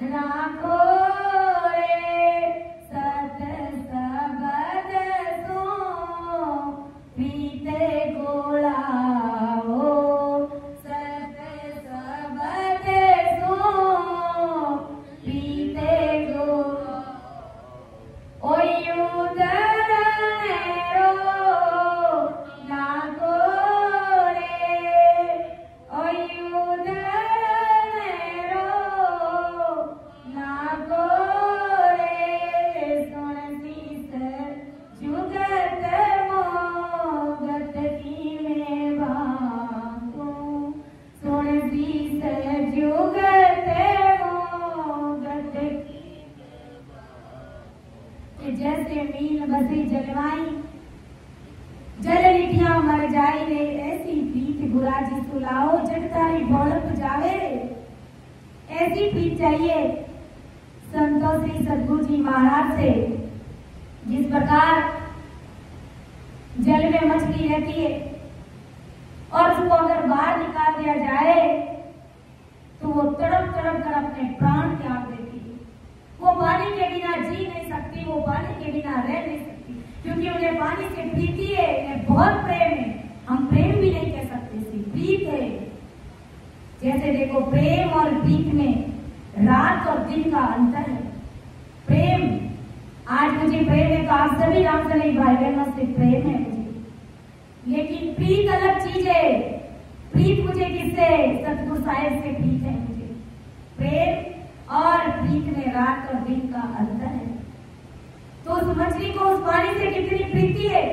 राखो रे, सत सबद सो प्रीते गोलाओ, सत सबद सो प्रीते गो, ओयुदर रो लागो रे, ओयुदर रो लागो रे, सुनती से जुगत मोगत की में भागो, सुनती से जुगत मोगत की, जैसे मीन बसी जलवाई, जल लिटियां मर जाई रे, ऐसी प्रीत गुरा जी सुलाओ, जगतारी ढोलक जावे रे। ऐसी प्रीत चाहिए संतों से, सदगुरु जी महाराज से। जिस प्रकार जल में मछली रहती है और उसको अगर बाहर निकाल दिया जाए तो वो तड़प तड़प कर अपने प्राण त्याग देती है। वो पानी के बिना जी नहीं सकती, वो पानी के बिना रह नहीं सकती, क्योंकि उन्हें पानी से प्रीति है, उन्हें बहुत प्रेम है। हम प्रेम भी नहीं कह सकते, सिर्फ प्रीत है। जैसे देखो, प्रेम और प्रीत में रात और दिन का अंतर है। प्रेम, आज मुझे प्रेम है तो आप सभी राम से नहीं भाई बहनों से प्रेम है मुझे, लेकिन प्रीत अलग चीज है। प्रीत मुझे किससे? सतगुरु साहिब से प्रीत है मुझे। प्रेम और प्रीत में रात और दिन का अंतर है। तो उस मछली को उस पानी से कितनी प्रीति है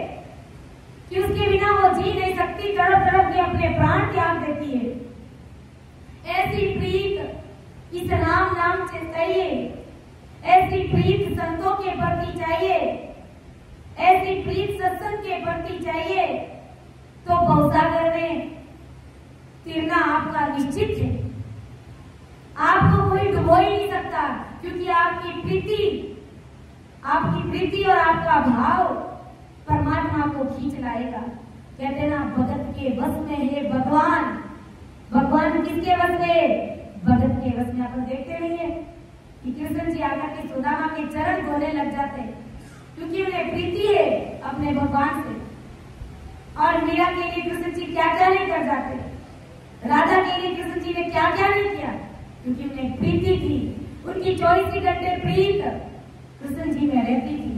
कि उसके बिना वो जी नहीं सकती, तड़प तड़प के अपने प्राण त्याग देती है। ऐसी प्रीत इस राम नाम से चाहिए, ऐसी प्रीत संतों के प्रति चाहिए, ऐसी प्रीत सत्संग के प्रति चाहिए, तो भवसागर में तिरना आपका निश्चित है। आपको कोई डुबो ही नहीं सकता, क्योंकि आपकी प्रीति और आपका भाव परमात्मा को खींच लाएगा। कहते ना, भगत के वश में है भगवान। भगवान किसके वश में? भगत के वश में। अपन देखते नहीं है कि कृष्ण जी आकर के सुदामा के चरण धोने लग जाते हैं, क्योंकि उन्हें प्रीति है अपने भगवान से। और मीरा के लिए कृष्ण जी क्या क्या नहीं कर जाते, राधा के लिए कृष्ण जी ने क्या क्या नहीं किया, क्योंकि उन्हें प्रीति थी। उनकी 24 घंटे प्रीत कृष्ण जी में रहती थी।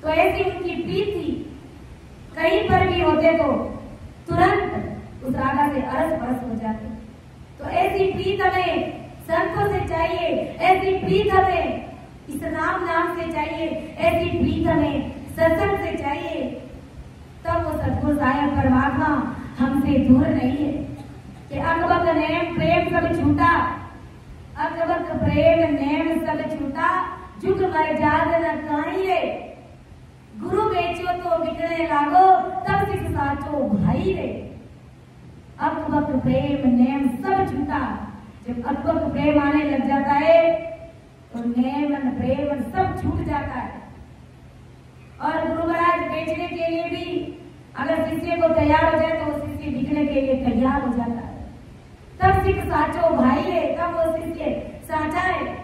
तो ऐसी उनकी प्रीत थी, कहीं पर भी होते तो तुरंत उस राधा से अरस परस हो जाते। तो ऐसी प्रीत हमें संतों से चाहिए, ऐसी प्रीत हमें इस नाम से चाहिए, ऐसी प्रीत हमें सत्संग से चाहिए। तब वो सतगुरु साहिब परमात्मा हमसे दूर नहीं है कि अकबक नेम प्रेम सब छूटा, अकबक प्रेम नेम सब छूटा, जुग भर जाग न काई रे, गुरु बेचो तो बिकने लागो, तब सिख साचो भाई रे। अकबक प्रेम नेम सब झूठा, जब अकबक प्रेम आने लग जाता है तो नेम प्रेम सब छूट जाता है। और गुरु महाराज बेचने के लिए भी अगर शिष्य को तैयार हो जाए तो वो शिष्य बिकने के लिए तैयार हो जाता है। तब सिख साचो भाई है, तब वो शिष्य साचा है,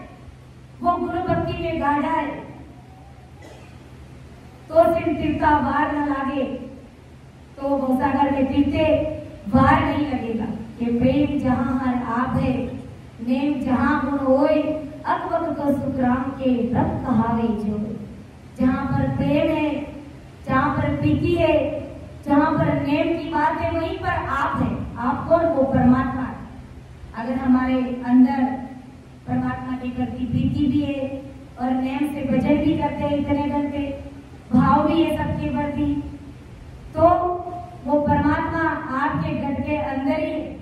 वो गुरु भक्ति में गाढ़ा है। तो सिंह तीर्था वार न लागे, तो भवसागर में तीर्थे वार नहीं लगेगा। ये प्रेम जहां हर आप है, नेम जहां गुण होए, अकबक को सुखराम के व्रत कहावे जो। जहां पर प्रेम है, जहां पर प्रीति है, जहां पर नेम की बात है, वहीं पर आप है। आप कौन? वो परमात्मा है। अगर हमारे अंदर परमात्मा के प्रति प्रीति भी है और नेम से भजन भी करते हैं, इतने घंटे भाव भी है सबके प्रति, तो वो परमात्मा आपके घर के अंदर ही है।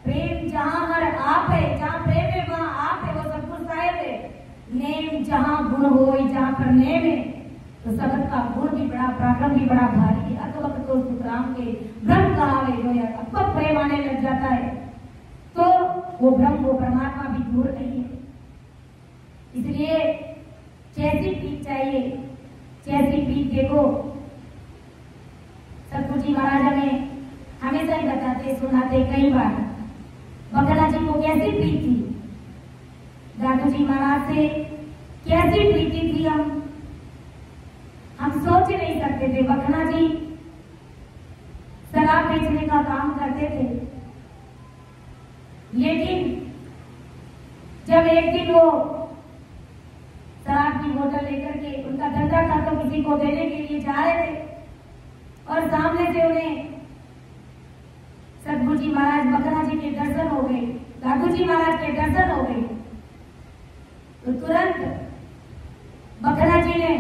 प्रेम जहां हर आप है, जहां प्रेम है वहां आप है, वो सब कुछ साहेब है। नेम जहां गुण हो, जहां पर नेम है तो सबद का गुण भी बड़ा, पराक्रम भी बड़ा भारी है। अकबक तो सुखराम के ब्रह्म कहावे जो है। अकबक प्रेम आने लग जाता है तो वो ब्रह्म, वो परमात्मा भी दूर नहीं है। इसलिए जैसी पीठ चाहिए, जैसी पीठ देखो, सतगुरु जी महाराज हमें हमेशा ही बताते सुनाते कई बार, बकला जी को कैसी प्रीति थी, दादू जी महाराज से कैसी प्रीति थी, हम सोच नहीं सकते थे। बकला जी शराब बेचने का काम करते थे, लेकिन जब एक दिन वो शराब की बोतल लेकर के उनका धंधा था तो किसी को देने के लिए जा रहे थे और सामने से उन्हें सतगुरु जी महाराज बकला जी के दर्शन हो गए, दादू जी महाराज के दर्शन हो गए। तो तुरंत बकला जी ने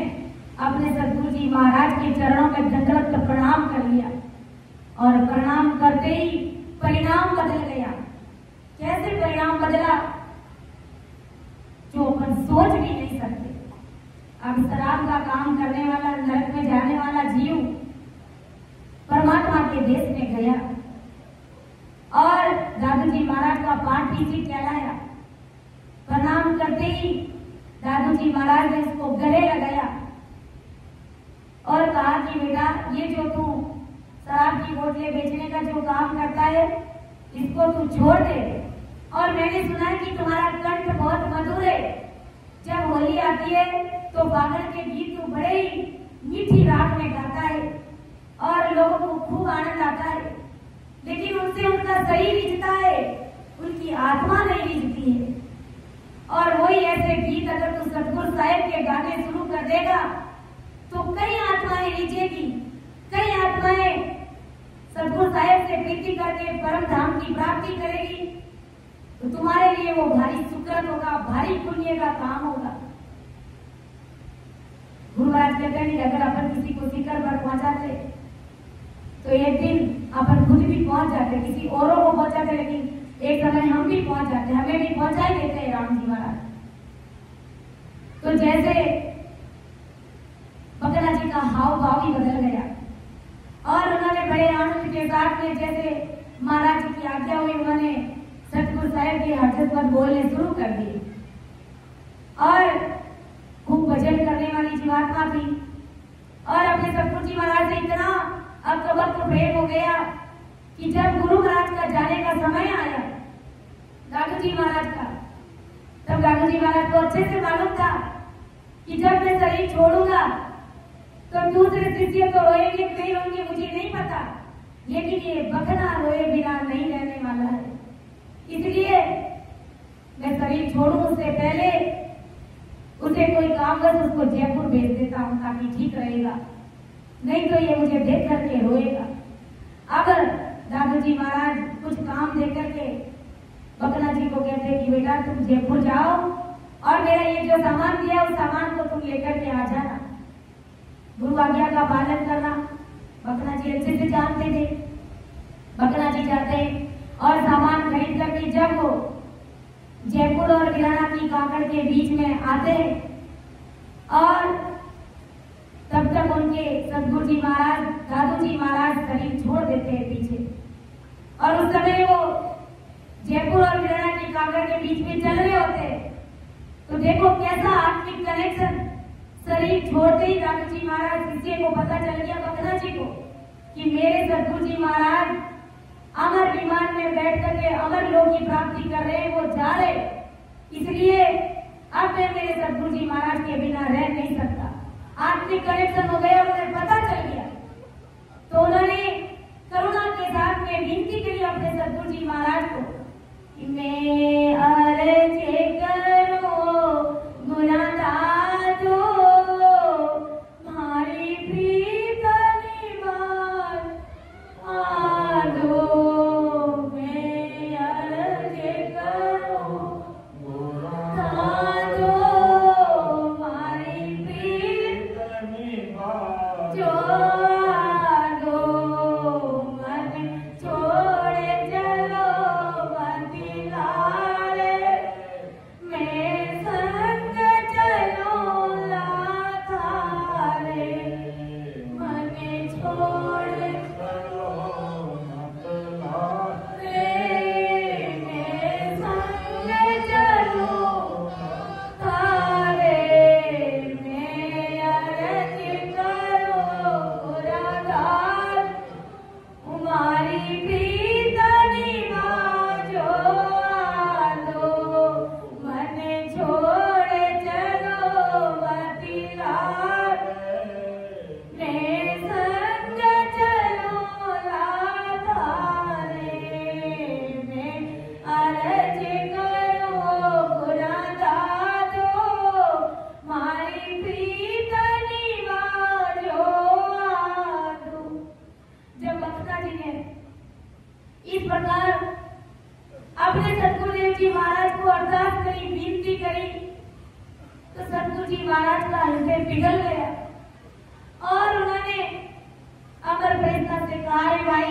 अपने सतगुरु जी महाराज के चरणों में दंडवत प्रणाम कर लिया और प्रणाम करते ही परिणाम बदल गया। कैसे परिणाम बदला जो अपन सोच भी नहीं सकते। अब शराब का काम करने वाला, नरक में जाने वाला जीव परमात्मा के देश में गया और दादू जी महाराज का पाठ भी कहलाया। प्रणाम करते ही दादू जी महाराज ने उसको गले लगाया और कहा कि बेटा, ये जो तू शराब की बोतलें बेचने का जो काम करता है इसको तू छोड़ दे। और मैंने सुना है कि तुम्हारा कंठ बहुत मधुर है, जब होली आती है तो बागड़ के गीत तू बड़े ही मीठी राग में गाता है और लोगों को खूब आनंद आता है, लेकिन उनसे उनका शरीर रिझता है, उनकी आत्मा नहीं रिझती है। और वही ऐसे गीत अगर तू सतगुरु साहिब के गाने शुरू कर देगा तो कई आत्माएं रिझेगी, कई आत्माएं सतगुरु साहिब से प्रीति करके परम धाम की प्राप्ति करेगी। तो तुम्हारे लिए वो भारी सुकृत होगा, भारी पुण्य का काम होगा। गुरु महाराज कहते हैं अगर अपन किसी को शिखर पर पहुंचाते तो एक दिन अपन खुद भी पहुंच जाते, किसी औरों को पहुंचाते, लेकिन एक समय हम भी पहुंच जाते, हमें भी पहुंचा ही देते हैं राम जी महाराज। तो जैसे बकला जी का हाव भाव ही बदल गया और उन्होंने बड़े आनंद के साथ में, जैसे महाराज जी की आज्ञा हुई, उन्होंने सतगुरु साहिब के हजरत पद बोलने शुरू कर दिए और खूब भजन करने वाली जीवात्मा थी। और अपने सतगुरु जी महाराज से इतना अकबक प्रेम हो गया कि जब गुरु महाराज का जाने का समय आया दादू जी महाराज का, तब दादू जी महाराज को अच्छे से मालूम था कि जब मैं शरीर छोड़ूंगा तो दूसरे शिष्य तो रोएंगे नहीं रोएंगे मुझे नहीं पता, लेकिन ये बकला रोए बिना नहीं रहने वाला है। इसलिए मैं शरीर छोड़ूं उससे पहले उसे कोई काम कर उसको जयपुर भेज देता हूं ताकि ठीक रहेगा, नहीं तो ये मुझे देख करके रोएगा। अब दादू जी महाराज कुछ काम दे करके बकला जी को कहते कि बेटा तुम जयपुर जाओ और मेरा ये जो सामान दिया उस सामान को तुम लेकर के आ जाना, गुरु आज्ञा का पालन करना। बकला जी अच्छे से जानते थे। बकला जी जाते और सामान खरीद करके जब वो जयपुर और गिराना की काकड़ के बीच में आते और तब तक उनके सदगुरु जी महाराज, दादू जी महाराज शरीर छोड़ देते हैं पीछे। और उस समय वो जयपुर और वीराना की कांगड़ के बीच में चल रहे होते हैं। तो देखो कैसा आत्मिक कनेक्शन। शरीर छोड़ते ही दादू जी महाराज शिष्य को पता चल गया, बकना जी को, कि मेरे सदगुरु जी महाराज अमर विमान में बैठ करके अमर लोक की प्राप्ति कर रहे हैं, वो जा रहे, इसलिए अब मैं मेरे सदगुरु जी महाराज के बिना रह नहीं सकता। आत्मिक कनेक्शन हो गया, उन्हें पता चल गया। तो उन्होंने करुणा के साथ में विनती करी अपने सदगुरु जी महाराज को कि मैं अर्ज करो गुनाह दो मारी प्रीत निवार आदो, मैं अर्ज करो गुनाह दो मारी प्रीत निवार जो अपने सतगुरुदेव जी महाराज को अरदास करी, विनती करी, तो सतगुरु जी महाराज का हृदय पिघल गया और उन्होंने अमर फरिश्ता से कहा, अरे भाई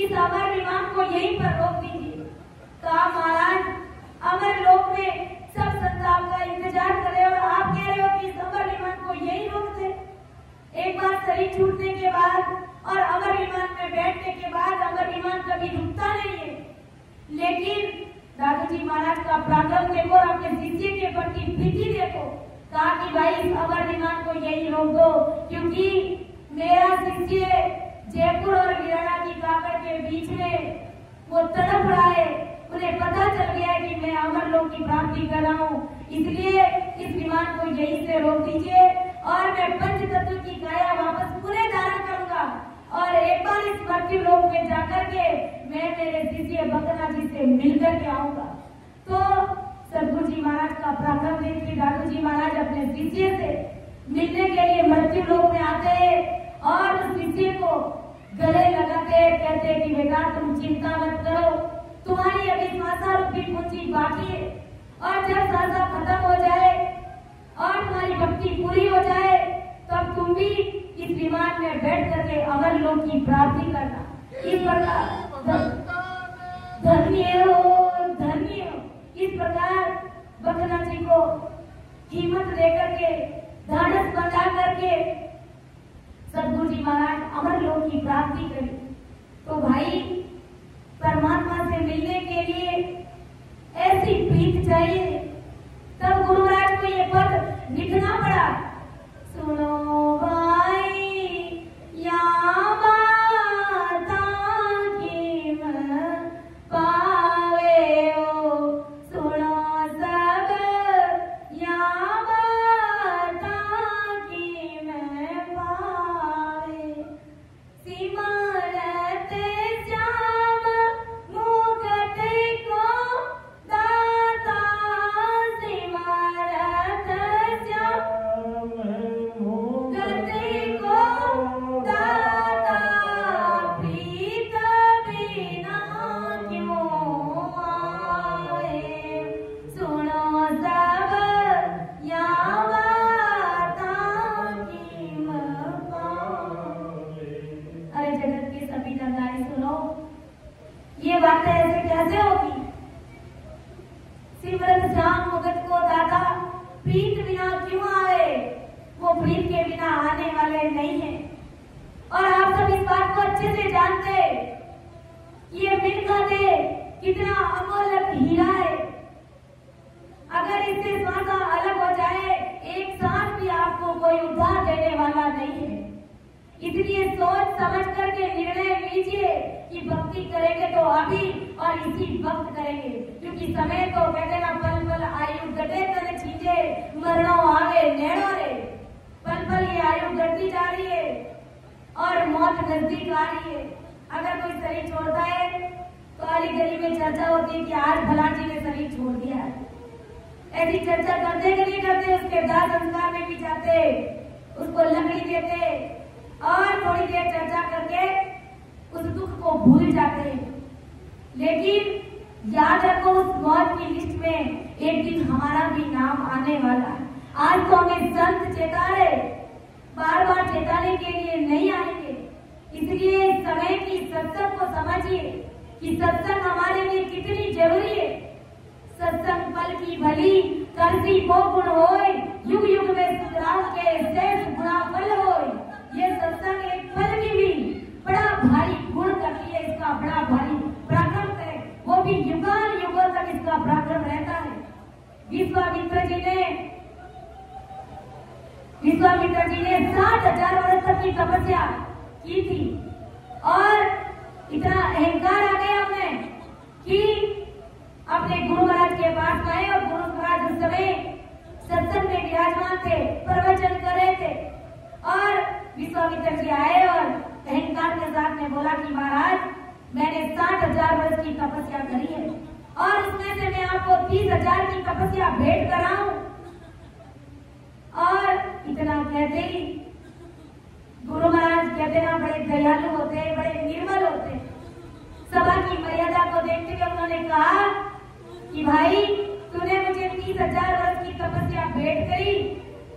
इस अमर विमान को यहीं पर रोक दीजिए। कहा महाराज अमर लोक में सब संत आपका इंतजार कर रहे और आप कह रहे हो कि इस अमर विमान को यहीं रोक दे। एक बार शरीर छूटने के बाद और अमर विमान में बैठने के बाद अमर विमान कभी रुकता नहीं है। लेकिन दादू जी महाराज का पराक्रम देखो, अपने शिष्य के प्रति प्रीति देखो। कहा कि भाई इस अमर विमान को यही रोक दो, क्योंकि मेरा शिष्य जयपुर और वीराना की कांगड़ के बीच में वो तड़प रहा है। उन्हें पता चल गया है कि मैं अमर लोक की प्राप्ति कर रहा हूँ, इसलिए इस विमान को यहीं से रोक दीजिए और मैं पंच तत्व की काया वापस पुनः धारण करूंगा और एक बार इस मृत्यु लोक में जाकर के मैं मेरे शिष्य बकना जी से मिलकर के आऊंगा। तो सदगुरु जी महाराज का पराक्रम देख के दादू जी महाराज अपने शिष्य से मिलने के लिए मृत्यु लोक में आते हैं और उस शिष्य को गले लगाते हैं, कहते हैं कि बेटा तुम चिंता मत करो, तुम्हारी अभी श्वासा रूपी पूंजी बाकी है और जब श्वासा खत्म हो जाए और तुम्हारी भक्ति पूरी हो जाए तब तुम भी इस विमान में बैठ करके अमर लोक की प्राप्ति करना। इस प्रकार धन्य हो। इस प्रकार बकना जी को हिम्मत देकर के धाड़स बंधा करके सदगुरु जी महाराज अमर लोक की प्राप्ति करी। तो भाई परमात्मा से मिलने के लिए ऐसी प्रीत चाहिए, तब गुरु महाराज को ये पद लिखना पड़ा। सुनो भाई या माता की मन पावे हो, सुनो सब या माता की मन पावे, सिमरत श्याम मुकुट को दाता, सिमरत श्याम मुकुट को दाता, प्रीत बिना क्यों आए, सुनो सब या माता की मन पावे। अरे जगत के सभी नरनारी सुनो, ये बातें ऐसे कैसे होगी? सिमरत श्याम मुकुट को दाता, प्रीत बिना क्यों आए, वो प्रीत के बिना आने वाले नहीं है। और आप सब इस बात को अच्छे से जानते हैं कि ये मिल्खा दे कितना अमूल्य हीरा है। अगर इससे श्वासा अलग हो जाए, एक सांस भी आपको कोई उधार देने वाला नहीं है। इसलिए सोच समझ करके निर्णय लीजिए कि भक्ति करेंगे तो अभी और इसी वक्त करेंगे, क्योंकि समय तो कहते ना पल पल आयु घटे तने छींजे मरणों आवे नेड़ो रे। पल पल ये आयु घटती जा रही है और मौत नजदीक आ रही है। अगर कोई शरीर छोड़ता है तो अली गली में चर्चा होती है कि आज फलां जी ने शरीर छोड़ दिया है। ऐसी चर्चा करते कि नहीं करते, उसके दाह संस्कार में भी जाते, उसको लकड़ी देते और थोड़ी देर चर्चा करके उस दुख को भूल जाते हैं। लेकिन याद रखो, उस मौत की लिस्ट में एक दिन हमारा भी नाम आने वाला है। आज तो हमें संत चेता रहे, बार बार चेताने के लिए नहीं आएंगे। इसलिए समय की सत्संग को समझिए कि सत्संग हमारे लिए कितनी जरूरी है। सत्संग पल की भली करती वो गुण होय, युग युग में सुधराव के शेष गुणा फल होय। ये सत्संग एक पल की भी बड़ा भारी गुण करती है, इसका बड़ा भारी पराक्रम है, वो भी युगान युगों तक इसका पराक्रम रहता है। विश्वामित्र जी ने 60,000 वर्ष तक की तपस्या की थी और इतना अहंकार आ गया उन्हें कि अपने गुरु महाराज के पास गए और गुरु महाराज उस समय सत्संग में विराजमान थे, प्रवचन कर रहे थे और विश्वामित्र जी आए और अहंकार के साथ में बोला कि महाराज, मैंने 60,000 वर्ष की तपस्या करी है और उसमें से मैं आपको 30,000 की तपस्या भेंट कराऊं। और इतना कहते ही गुरु महाराज कहते ना बड़े दयालु होते हैं, बड़े निर्मल होते हैं। सभा की मर्यादा को देखते हुए उन्होंने कहा कि भाई, तूने मुझे 30,000 वर्ष की तपस्या भेंट करी,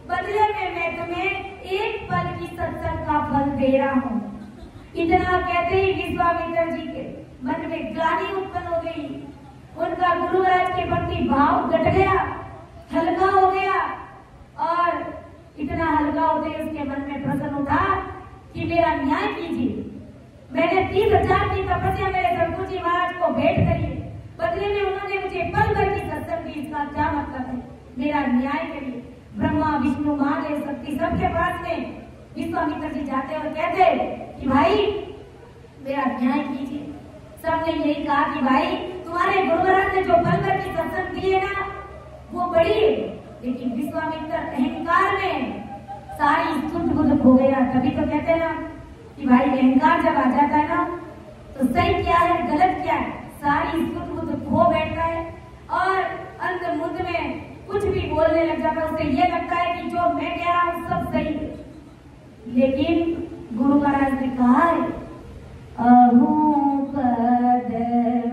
बदले में मैं तुम्हें एक पल की सत्संग का फल दे रहा हूँ। इतना कहते ही विश्वामित्र जी के मन में ग्लानि उत्पन्न हो गई। उनका गुरु महाराज के प्रति भाव घट गया, हल्का हो गया और इतना हल्का होते ही उसके मन में प्रश्न उठा कि मेरा न्याय कीजिए। मैंने 30,000 की तपस्या मेरे सदगुरु जी महाराज को भेंट करी, बदले में उन्होंने मुझे पल भर की सत्संग दी। इसका क्या मतलब है? मेरा न्याय करिए। ब्रह्मा विष्णु महादेव शक्ति सबके पास में विश्वामित्र जी जाते और कहते कि भाई मेरा न्याय कीजिए। सबने यही कहा कि भाई, तुम्हारे गुरु महाराज ने जो पल भर की सत्संग दी है ना, वो बड़ी है। लेकिन विश्वामित्र अहंकार में सारी स्तुत बुद्ध खो गया। तभी तो कहते हैं ना कि भाई अहंकार जब आ जाता है ना, तो सही क्या है गलत क्या है सारी स्तुत बुद्ध खो बैठता है और अंत मुद्द में कुछ भी बोलने लग जाता है। उसे ये लगता है कि जो मैं कह रहा हूँ सब सही है। लेकिन गुरु महाराज ने कहा है, अहू पद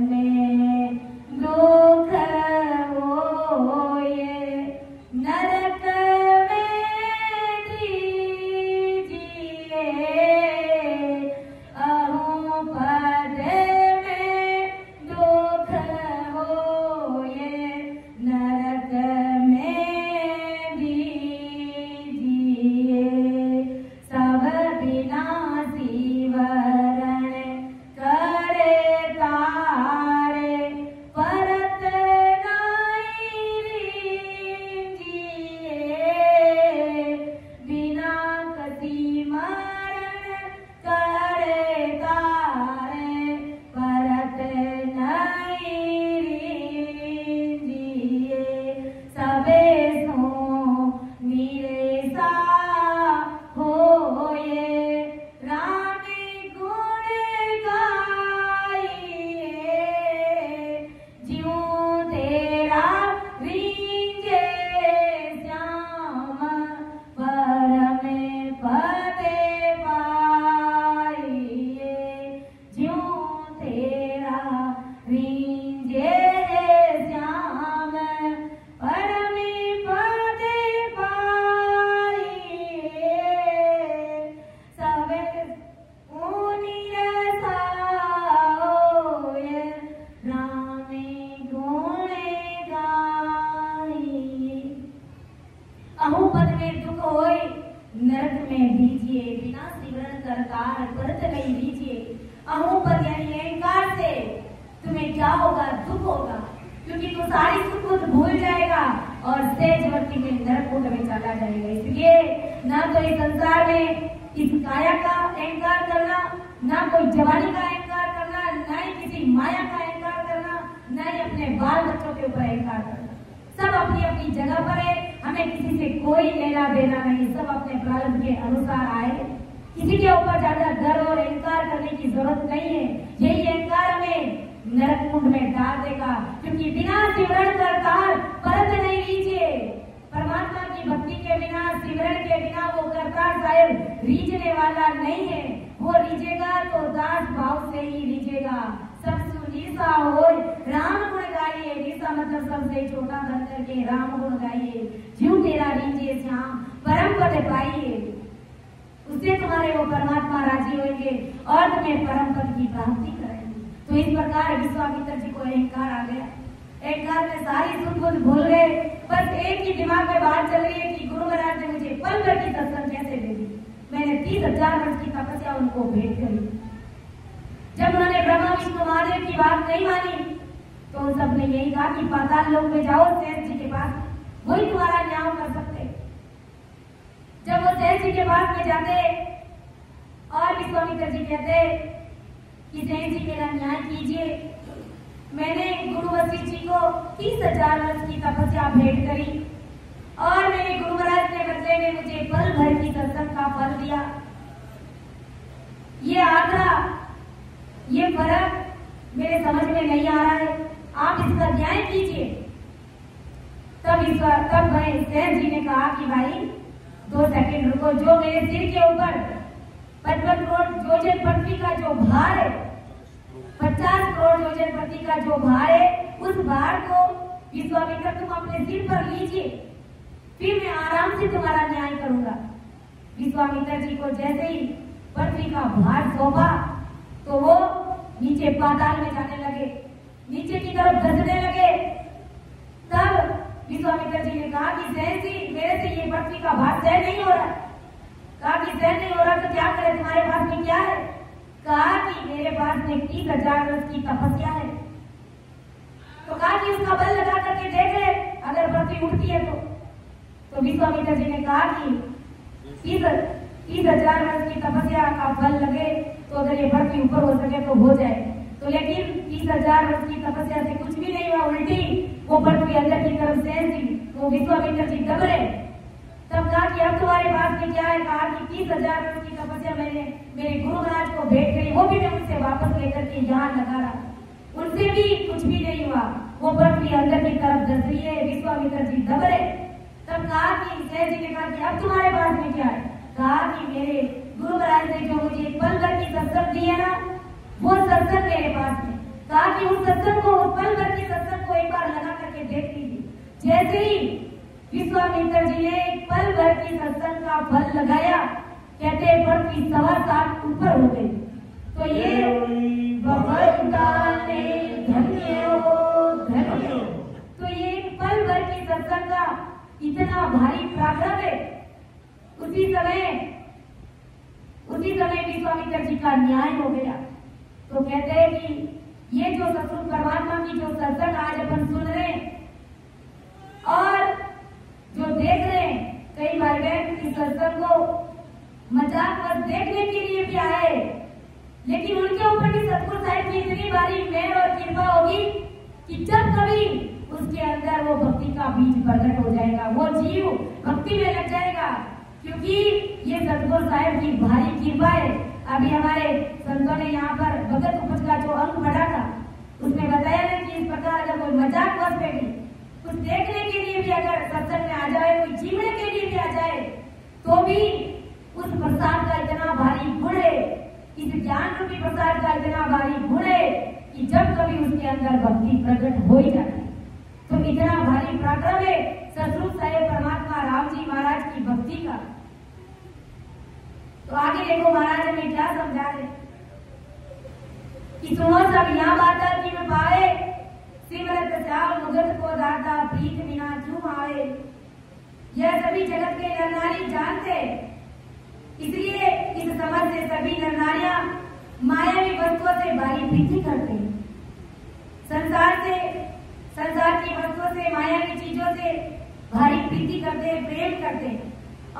में दुख होए, नरक में दीजिए। अहू पद में दुख होए, नरक में दीजिए। सब विनाशी वरण बुद्ध भूल जाएगा और सहज भक्ति में नरक कुंड में चला जाएगा। इसलिए ना तो इस संसार में इस काया का अहंकार करना, ना कोई जवानी का अहंकार करना, ना ही किसी माया का अहंकार करना, ना ही अपने बाल बच्चों के ऊपर अहंकार करना। सब अपनी अपनी जगह पर है, हमें किसी से कोई लेना देना नहीं, सब अपने प्रारंभ के अनुसार आए। किसी के ऊपर ज्यादा गर्व और अहंकार करने की जरूरत नहीं है। यही अहंकार हमें नरक कुंड में डाल देगा, क्योंकि बिना सिमरण करतार परत नहीं लीजिए। परमात्मा की भक्ति के बिना, सिमरण के बिना वो करतार साहेब रीझने वाला नहीं है। वो रीझेगा तो दास भाव से ही रीझेगा। सब सुनीसा हो राम गुण गाइए, नीसा मतलब सबसे छोटा धन करके राम गुण गाइए। जीव तेरा रीझे श्याम परम पद पाइए, उससे तुम्हारे वो परमात्मा राजी होंगे और तुम्हें परम पद की प्राप्ति करेंगे। तो इस प्रकार विश्वामित्र जी को अहंकार आ गया। अहंकार में सारी सुध बुध भूल गए। बस एक ही दिमाग में बात चल रही है कि गुरु महाराज ने मुझे पल भर की सत्संग कैसे दे दी। मैंने 30,000 वर्ष की तपस्या उनको भेंट करी। जब उन्होंने ब्रह्मा विष्णु महादेव की बात नहीं मानी तो उन सबने यही कहा कि पाताल लोक में जाओ शेष जी के पास, वही तुम्हारा न्याय कर सकते। जब वो शेष जी के पास में जाते और विश्वामित्र जी कहते कि शेष जी मेरा न्याय कीजिए, मैंने गुरु वशिष्ठ जी को 30,000 वर्ष की तपस्या भेंट करी और मेरे गुरु महाराज ने बदले में मुझे पल भर की सत्संग का फल दिया। ये आंकड़ा, ये फर्क मेरे समझ में नहीं आ रहा है, आप इसका न्याय कीजिए। तब भाई शेष जी ने कहा कि भाई 2 सेकंड रुको, जो मेरे सिर के ऊपर 55 करोड़ योजन पृथ्वी का जो भार है, 50 करोड़ योजन पृथ्वी का जो भार है, उस भार को विश्वामित्र तुम अपने सिर पर लीजिए, फिर मैं आराम से तुम्हारा न्याय करूंगा। विश्वामित्र जी को जैसे ही पृथ्वी का भार सौंपा तो वो नीचे पाताल में जाने लगे, नीचे की तरफ धंसने लगे। तब विश्वामित्र जी ने कहा कि शेष जी मेरे से ये पृथ्वी का भार सहन नहीं हो रहा। कहा कि सहन नहीं हो रहा तो क्या करे, तुम्हारे पास में क्या है? कहा कि मेरे पास में 30,000 वर्ष की तपस्या है। तो कहा कि उसका बल लगा करके देख ले, अगर पृथ्वी उठती है तो विश्वामित्र जी ने कहा कि 30,000 वर्ष की तपस्या का फल लगे तो अगर ये पृथ्वी ऊपर हो सके तो हो जाए। तो लेकिन 30,000 वर्ष की तपस्या से कुछ भी नहीं हुआ, उल्टी वो पृथ्वी अंदर की तरफ से वो विश्वामित्र जी दब रहे। तब कहा कि अब तुम्हारे पास में क्या है? कहा कि 30,000 वर्ष की तपस्या मैंने मेरे गुरु महाराज को भेंट करी, वो भी मैं उनसे वापस लेकर के यहाँ लगा रहा, उनसे भी कुछ भी नहीं हुआ। वो पृथ्वी अंदर की तरफ धस रही है, विश्वामित्र जी दब रहे। तब कहा कि शेष जी ने कहा कि अब तुम्हारे पास में क्या है? कहा कि मेरे गुरु महाराज ने जो मुझे पल भर की सत्संग दी है ना, वो सत्संग मेरे पास में। कहा कि उस सत्संग को, उस पल भर की सत्संग को एक बार लगा करके देख लीजिए। जैसे ही विश्वामित्र जी ने पल भर की सत्संग का फल लगाया, कहते पृथ्वी 7.25 ऊपर हो गई। तो ये धन्य हो धन्य। तो ये पल भर की सत्संग का इतना भारी पराक्रम है। उसी समय विश्वामित्र जी का न्याय हो गया। तो कहते हैं कि ये जो सत्संग परमात्मा की जो सत्संग आज अपन सुन रहे हैं और जो देख रहे हैं, कई बार इस सत्संग को मजाक बस देखने के लिए भी आए, लेकिन उनके ऊपर भी सतगुरु साहिब की इतनी बारी मेहर और कृपा होगी कि जब कभी उसके अंदर वो भक्ति का बीज प्रकट हो जाएगा, वो जीव भक्ति में लग जाएगा, क्योंकि ये सतगुरु साहिब की भारी कृपा है। अभी हमारे संतों ने यहाँ पर भगत उपज का जो अंक पढ़ा था, उसमें बताया ना कि इस प्रकार अगर कोई मजाक बस पे भी कुछ देखने के लिए भी अगर सत्संग में आ जाए, कोई जीवने के लिए भी आ जाए, तो भी उस प्रसाद का इतना भारी गुण है, इस ज्ञान रूपी प्रसाद का इतना भारी गुण है कि जब कभी उसके अंदर भक्ति प्रकट हो ही जाती है। तो इतना भारी पराक्रम है सतरूप साहेब परमात्मा राम जी महाराज की भक्ति का। तो आगे देखो महाराज हमें क्या समझा रहे कि सुनो सब यहाँ बात की में पाए, सिमरत श्याम मुगत को दाता प्रीत बिना क्यों आए। यह सभी जगत के नर नारी जानते, इसलिए इस समझ से सभी नर नारियां मायावी वस्तुओं से भारी प्रीति करते हैं। संसार से संसार की वस्तुओं से, माया की चीजों से भारी प्रीति करते हैं, प्रेम करते हैं।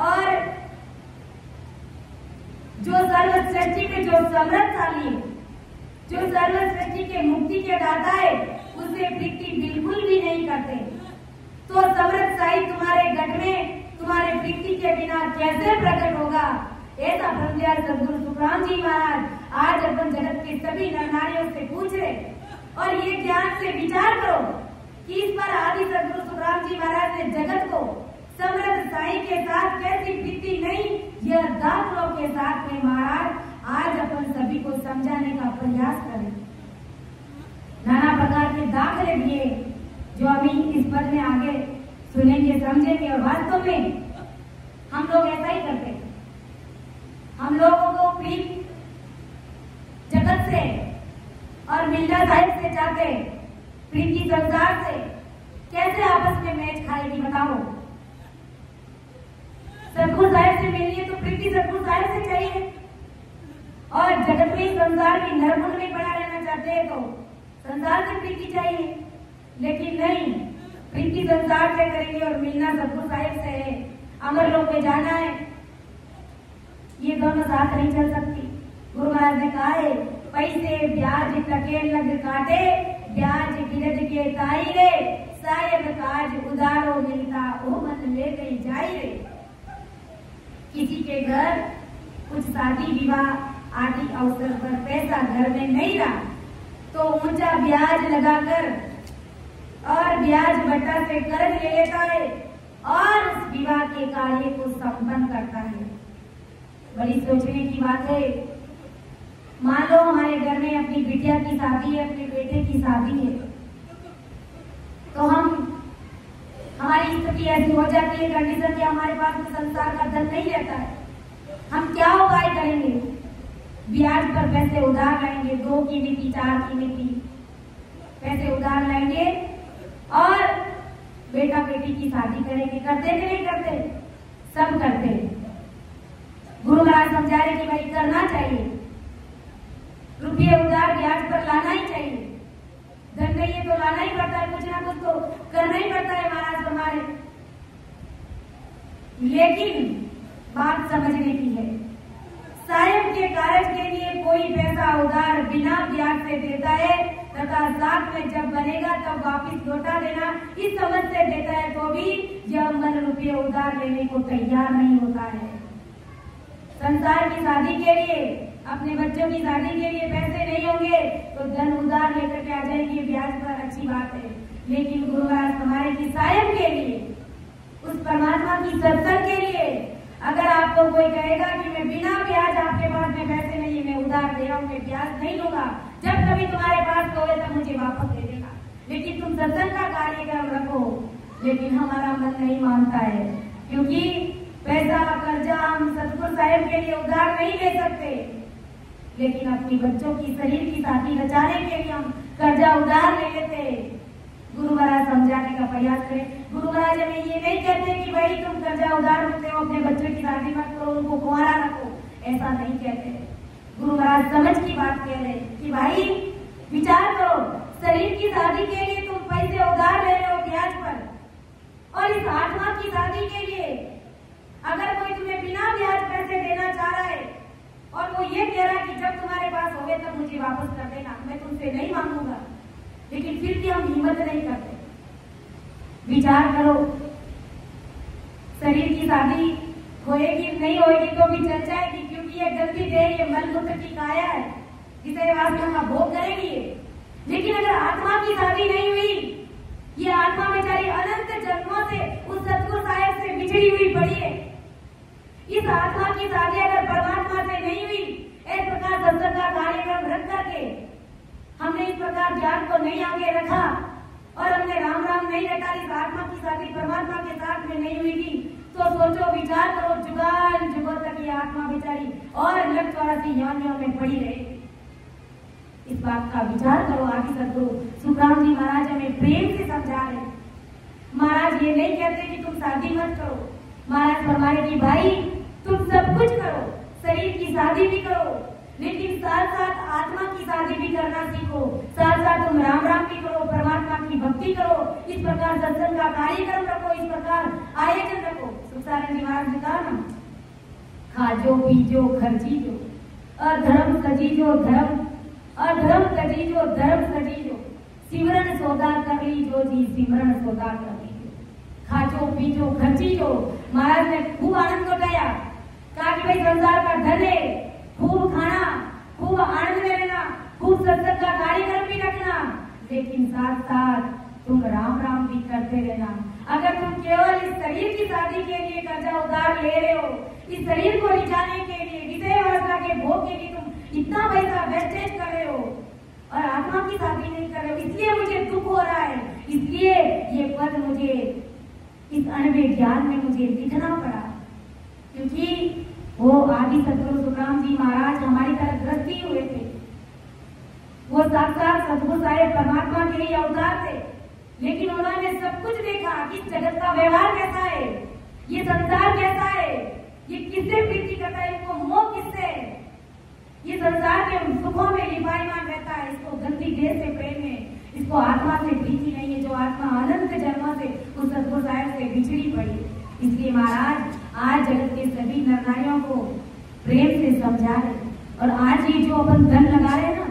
और जो सर्व सृष्टि में जो समृद्धशाली है, जो सर्व सृष्टि के मुक्ति के दाता है, उससे प्रीति बिल्कुल भी नहीं करते। तो समृद्धशाली तुम्हारे घट में तुम्हारे प्रीति के बिना कैसे प्रकट होगा? ऐसा ब्रह्मदयाल सदगुरु सुखराम जी महाराज आज अपन जगत के सभी नर नारियों से पूछ रहे। और ये ज्ञान से विचार करो कि इस पर आदि सदगुरु सुखराम जी महाराज ने जगत को समृद्ध साई के साथ कैसी प्रीति नहीं, यह दाखलों के साथ में महाराज आज अपन सभी को समझाने का प्रयास करें। नाना प्रकार के दाखले दिए जो अभी इस पद में आगे सुनेंगे, समझेंगे। और वास्तव में हम लोग ऐसा ही करते हैं। हम लोगों को प्रीत जगत से और मिल्ला साहिब से चाहते, प्रीति संसार से कैसे आपस में मैच खाएगी बताओ? सदगुरु साहिब से मिलनी है तो प्रीति सदगुरु साहिब से चाहिए, और जगत में संसार की नरमुंड में बना रहना चाहते हैं तो संसार से प्रीति चाहिए। लेकिन नहीं, प्रीति संसार से करेंगे और मिलना सदगुरु साहिब से है, अमर लोक में जाना है, ये दोनों साथ नहीं चल सकती। गुरु महाराज ने कहा है, पैसे ब्याज टके लग काटे, ब्याज गिरद के ताई रे, सायद काज उदारो मिलता ओ मन ले गई जाई रे। किसी के घर कुछ शादी विवाह आदि अवसर पर पैसा घर में नहीं रहा तो ऊंचा ब्याज लगाकर और ब्याज बट्टा से कर्ज ले लेता है और उस विवाह के कार्य को संपन्न करता है। बड़ी सोचने की बात है। मान लो हमारे घर में अपनी बिटिया की शादी है, अपने बेटे की शादी है, तो हमारी स्थिति ऐसी हो जाती है, कंडीशन कि हमारे पास तो संसार का धन नहीं रहता है। हम क्या उपाय करेंगे? ब्याज पर पैसे उधार लाएंगे, 2 की नीति 4 की नीति पैसे उधार लाएंगे और बेटा बेटी की शादी करेंगे। करते कि नहीं करते? सब करते। गुरु महाराज समझा रहे कि भाई करना चाहिए, रुपये उधार ब्याज पर लाना ही चाहिए। धन नहीं है तो लाना ही पड़ता है, कुछ ना कुछ तो करना ही पड़ता है महाराज हमारे। लेकिन बात समझने की है, सायब के कार्य के लिए कोई पैसा उधार बिना ब्याज से देता है तथा साथ में जब बनेगा तब वापिस लौटा देना इस समझ से देता है तो भी यह मन रुपये उधार लेने को तैयार नहीं होता है। संसार की शादी के लिए, अपने बच्चों की शादी के लिए पैसे नहीं होंगे तो धन उधार लेकर के आ जाएंगे ब्याज पर, अच्छी बात है। लेकिन गुरु महाराज हमारे की सायब के लिए, उस परमात्मा की सत्संग के लिए, अगर आपको कोई कहेगा कि मैं बिना ब्याज आपके पास में पैसे नहीं है, मैं उधार दे रहा हूँ, मैं ब्याज नहीं लूंगा, जब कभी तुम्हारे पास होवे तब मुझे वापस दे देना, लेकिन तुम सत्संग का कार्यक्रम रखो। लेकिन हमारा मन नहीं मानता है, क्योंकि पैसा कर्जा हम सतगुरु साहिब के लिए उधार नहीं ले सकते, लेकिन अपनी बच्चों की शरीर की शादी रचाने के लिए हम कर्जा उधार ले लेते। गुरु महाराज समझाने का प्रयास करें। गुरु महाराज हमें ये नहीं कहते कि भाई तुम कर्जा उधार लेते हो, अपने बच्चों की शादी मत करो, उनको कुंवारा रखो, ऐसा नहीं कहते। गुरु महाराज समझ की बात कह रहे कि भाई विचार करो, शरीर की शादी के लिए तुम पैसे उधार ले रहे हो ब्याज पर, और इस आत्मा की शादी के लिए अगर कोई तुम्हें बिना ब्याज पैसे देना चाह रहा है और वो ये कह रहा है कि जब तुम्हारे पास होगे तब मुझे वापस कर देना, मैं तुमसे नहीं मांगूंगा, लेकिन फिर भी हम हिम्मत नहीं करते। विचार करो, शरीर की शादी होएगी नहीं होएगी तो भी चल जाएगी, क्योंकि ये गंदी देह, ये मलमूत्र की काया है जिसे वास्तव का भोग करेगी। लेकिन अगर आत्मा की शादी नहीं हुई, ये आत्मा बेचारी अनंत जन्मों से उस सतगुरु साहिब से बिछड़ी हुई पड़ी है। इस आत्मा की शादी अगर परमात्मा से नहीं हुई, इस प्रकार सत्संग का कार्यक्रम रख करके हमने इस प्रकार ज्ञान को नहीं आगे रखा और हमने राम राम नहीं रखा, इस आत्मा की शादी परमात्मा के साथ में नहीं हुई थी, तो सोचो, विचार करो, जुगान जुगों तक ये आत्मा बेचारी और 84 योनियों में पड़ी रहेगी। इस बात का विचार करो। आगे सदगुरु सुखराम जी महाराज हमें प्रेम से समझा रहे। महाराज ये नहीं कहते कि तुम शादी मत करो, महाराज फरमाए कि भाई तुम सब कुछ करो, शरीर की शादी भी करो, लेकिन साथ साथ आत्मा की शादी भी करना सीखो, साथ साथ तुम राम राम भी करो, परमात्मा की भक्ति करो, इस प्रकार सत्संग का कार्यक्रम रखो, इस प्रकार आयोजन रखो। सुखसानंद जी महाराज ने कहा ना, खाजो पीजो खर्चीजो, अधर्म सजीजो धर्म, अधर्म सजीजो धर्म सजीजो, सिमरन सौदा कर लीजो जी, सिमरन सौदा कर लीजो। खाजो पीजो खर्चीजो, महाराज ने खूब आनंद उठाया, कहा कि भाई संसार का धन है, खूब खाना, खूब आनंद में रहना, खूब सत्संग का कार्यक्रम भी रखना, लेकिन साथ साथ तुम राम राम भी करते रहना। अगर तुम केवल इस शरीर की शादी के लिए कर्जा उधार ले रहे हो, इस शरीर को रिझाने के लिए, विषय वासना के भोग के लिए तुम इतना पैसा वेस्टेज कर रहे हो और आत्मा की शादी नहीं कर रहे हो, इसलिए मुझे दुख हो रहा है, इसलिए ये पद मुझे इस अनवे ज्ञान में मुझे लिखना पड़ा। क्योंकि वो आदि सदगुरु सुखराम जी महाराज हमारी तरह ग्रस्ती हुए थे, वो साक्षात सदगुरु साहेब परमात्मा के ही अवतार थे, लेकिन उन्होंने सब कुछ देखा कि जगत का व्यवहार कैसा है, ये संसार कैसा है, ये किससे प्रीति करता है, इसको मोह किससे है, ये संसार के सुखों में लिपायमान रहता है, इसको गंदी देह से प्रेम है, इसको आत्मा से प्रीति नहीं है, जो आत्मा अनंत जन्मों से उस सदगुरु साहेब से बिछड़ी पड़ी। इसलिए महाराज आज जगत के सभी नर नारियों को प्रेम से समझा रहे, और आज ये जो अपन धन लगा रहे हैं ना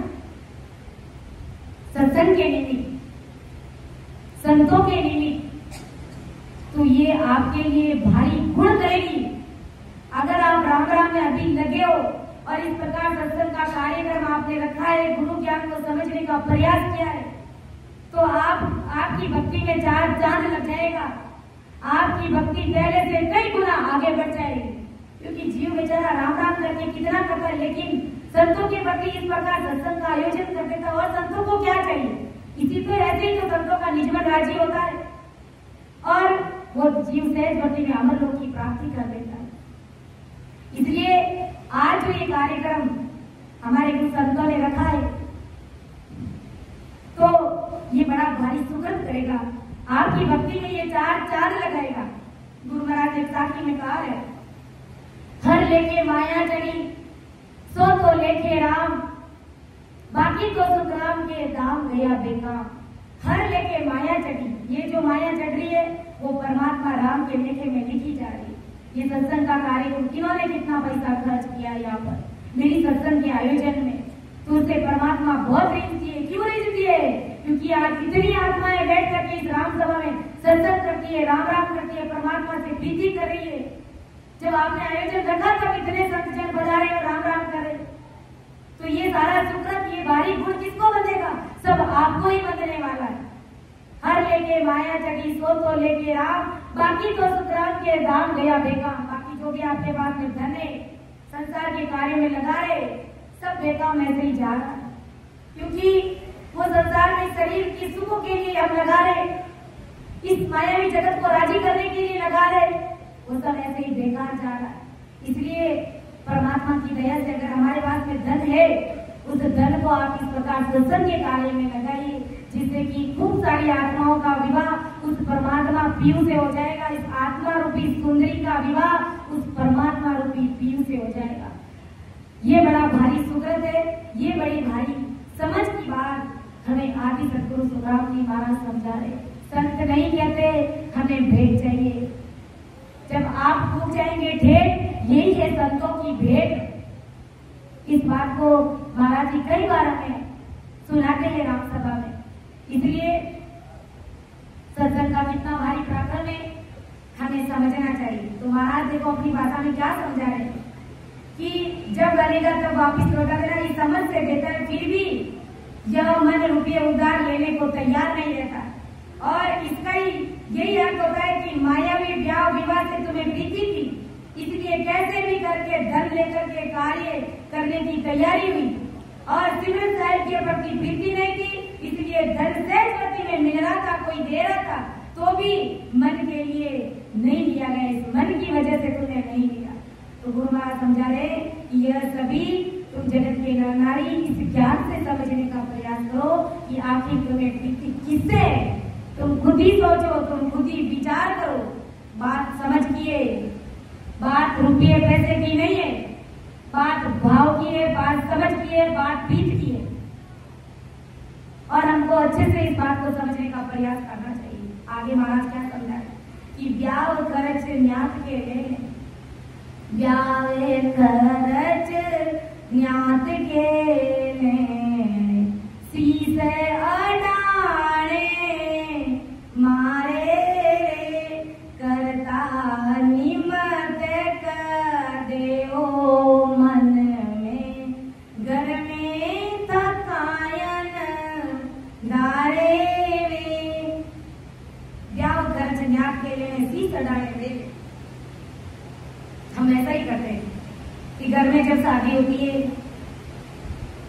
सत्संग के निमित्त, संतों के निमित्त, तो ये आपके लिए भारी गुण करेगी। अगर आप राम राम में अभी लगे हो और इस प्रकार सत्संग का कार्यक्रम आपने रखा है, गुरु ज्ञान को समझने का प्रयास किया है, तो आपकी भक्ति में चार चांद लग जाएगा, आपकी भक्ति पहले से कई गुना आगे बढ़ जाएगी। क्योंकि जीव बेचारा राम राम करके कितना करता है, लेकिन संतों के प्रति इस प्रकार सत्संग का आयोजन कर देता है। और संतों को क्या चाहिए, इसी तो ऐसे ही तो संतों का निजमन राजी होता है और वो जीव सहज भक्ति में अमर लोक की प्राप्ति कर देता है। इसलिए आज जो ये कार्यक्रम हमारे गुरु संतों ने रखा है, तो ये बड़ा भारी सुगंध करेगा, आपकी भक्ति में ये चार चांद लगाएगा। गुरु महाराज ने साखी में कहा है, हर लेके माया चढ़ी सो तो लेके राम, बाकी तो सुखराम के दाम गया बेकार। हर लेके माया चढ़ी, ये जो माया चढ़ रही है वो परमात्मा राम के लेखे में लिखी जा रही है। ये सत्संग का कार्यक्रम किन्होंने कितना पैसा खर्च किया यहाँ पर मेरी सत्संग के आयोजन में, तो उससे परमात्मा बहुत रीझ दिए। क्यों रीझ दिए? क्योंकि आज इतनी आत्माएं बैठ करके इस राम सभा में सत्संग करती है, राम राम करती है, परमात्मा से प्रीति कर रही है। जब आपने आयोजन रखा तब इतने संत जन बजा रहे और राम राम कर रहे, तो ये सारा सुकृत, ये भारी गुण किसको बंधेगा? सब आपको ही बंधने वाला है। हर लेके माया चढ़ी सो तो लेके राम, बाकी तो सुखराम के दाम गया बेकाम। बाकी जो भी आपके पास में धन है, संसार के कार्य में लगा रहे, सब बेकाम ऐसे ही जा रहा है। क्योंकि वो संसार में शरीर की सुखों के लिए हम लगा रहे, इस मायावी जगत को राजी करने के लिए लगा रहे, वो सब ऐसे ही बेकार जा रहा है। इसलिए परमात्मा की दया से अगर हमारे पास में धन है, उस धन को आप इस प्रकार सत्संग के कार्य में लगाइए, जिससे कि खूब सारी आत्माओं का विवाह उस परमात्मा पीयू से हो जाएगा। इस आत्मा रूपी सुंदरी का विवाह उस परमात्मा रूपी पीयू से हो जाएगा। ये बड़ा भारी सुकृत है, ये बड़ी भारी समझ की बात हमें आदि सदगुरु सुखराम जी महाराज समझा रहे। संत नहीं कहते हमें भेंट चाहिए, जब आप टूट जाएंगे ठेठ, यही है संतों की भेंट। इस बात को महाराज जी कई बार हमें सुनाते हैं राम सभा में। इसलिए सत्संग का कितना भारी पराक्रम है हमें समझना चाहिए। तो महाराज देखो अपनी भाषा में क्या समझा रहे हैं कि जब बनेगा तब वापिस लौटा देना, ये समझ से बेहतर है। फिर भी यह मन रुपये उधार लेने को तैयार नहीं रहता, और इसका ही यही अर्थ होता है कि मायावी ब्याह विवाह से तुम्हें प्रीति थी, इसलिए कैसे भी करके धन लेकर के कार्य करने की तैयारी हुई, और सिमरन साहिब के प्रति प्रीति नहीं थी, इसलिए धन सहज गति में मिल रहा था, कोई दे रहा था, तो भी मन के लिए नहीं लिया गया, इस मन की वजह से तुम्हें नहीं लिया। तो गुरु महाराज समझा रहे कि यह सभी तुम जगत के नर नारी इस ज्ञान से समझने का प्रयास करो कि आखिर तुम्हें प्रीति किससे है। तुम खुद ही सोचो, तुम खुद ही विचार करो, बात समझ किए, बात रुपये पैसे की नहीं है, बात भाव की है, बात समझ की है, बात पीठ की है, और हमको अच्छे से इस बात को समझने का प्रयास करना चाहिए। आगे महाराज क्या समझा है कि ब्याह खर्च न्यात के ले, ब्याह खर्च न्यात के ले, शीश अडाणे मारे करता निमत कर देओ मन में, घर में थकायन डारे वे। ब्याह खर्च न्यात के लिए शीश अडाणे वे। हम ऐसा ही करते हैं कि घर में जब शादी होती है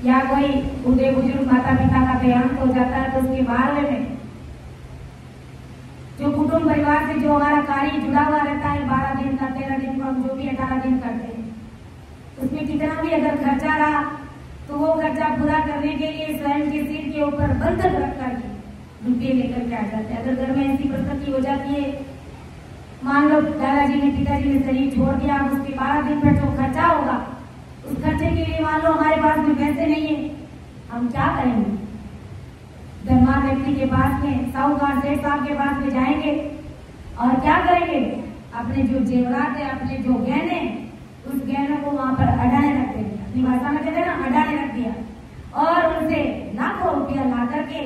या कोई बूढ़े बुजुर्ग माता पिता का देहांत हो जाता है तो उसके बाद में जो कुटुंब परिवार से जो हमारा कार्य जुड़ा हुआ रहता है 12 दिन का, 13 दिन का, जो भी 18 दिन करते हैं, उसमें कितना भी अगर खर्चा रहा तो वो खर्चा पूरा करने के लिए स्वयं के सिर के ऊपर बंधक रख कर रुपये लेकर के आ जाते हैं। अगर घर में ऐसी परिस्थिति हो जाती है, मान लो दादाजी ने पिताजी ने शरीर छोड़ दिया, उसके 12 दिन पर जो खर्चा होगा उस खर्चे के लिए मान लो हमारे पास में पैसे नहीं है, हम क्या करेंगे? धनवान व्यक्ति के पास में, साहूकार सेठ साहब के पास में जाएंगे और क्या करेंगे? अपने जो जेवरात है, अपने जो गहने, उस गहनों को वहां पर अडाने रख देंगे। अपनी भाषा में कहते हैं ना, अडाने रख दिया, और उनसे लाखों रुपया ला करके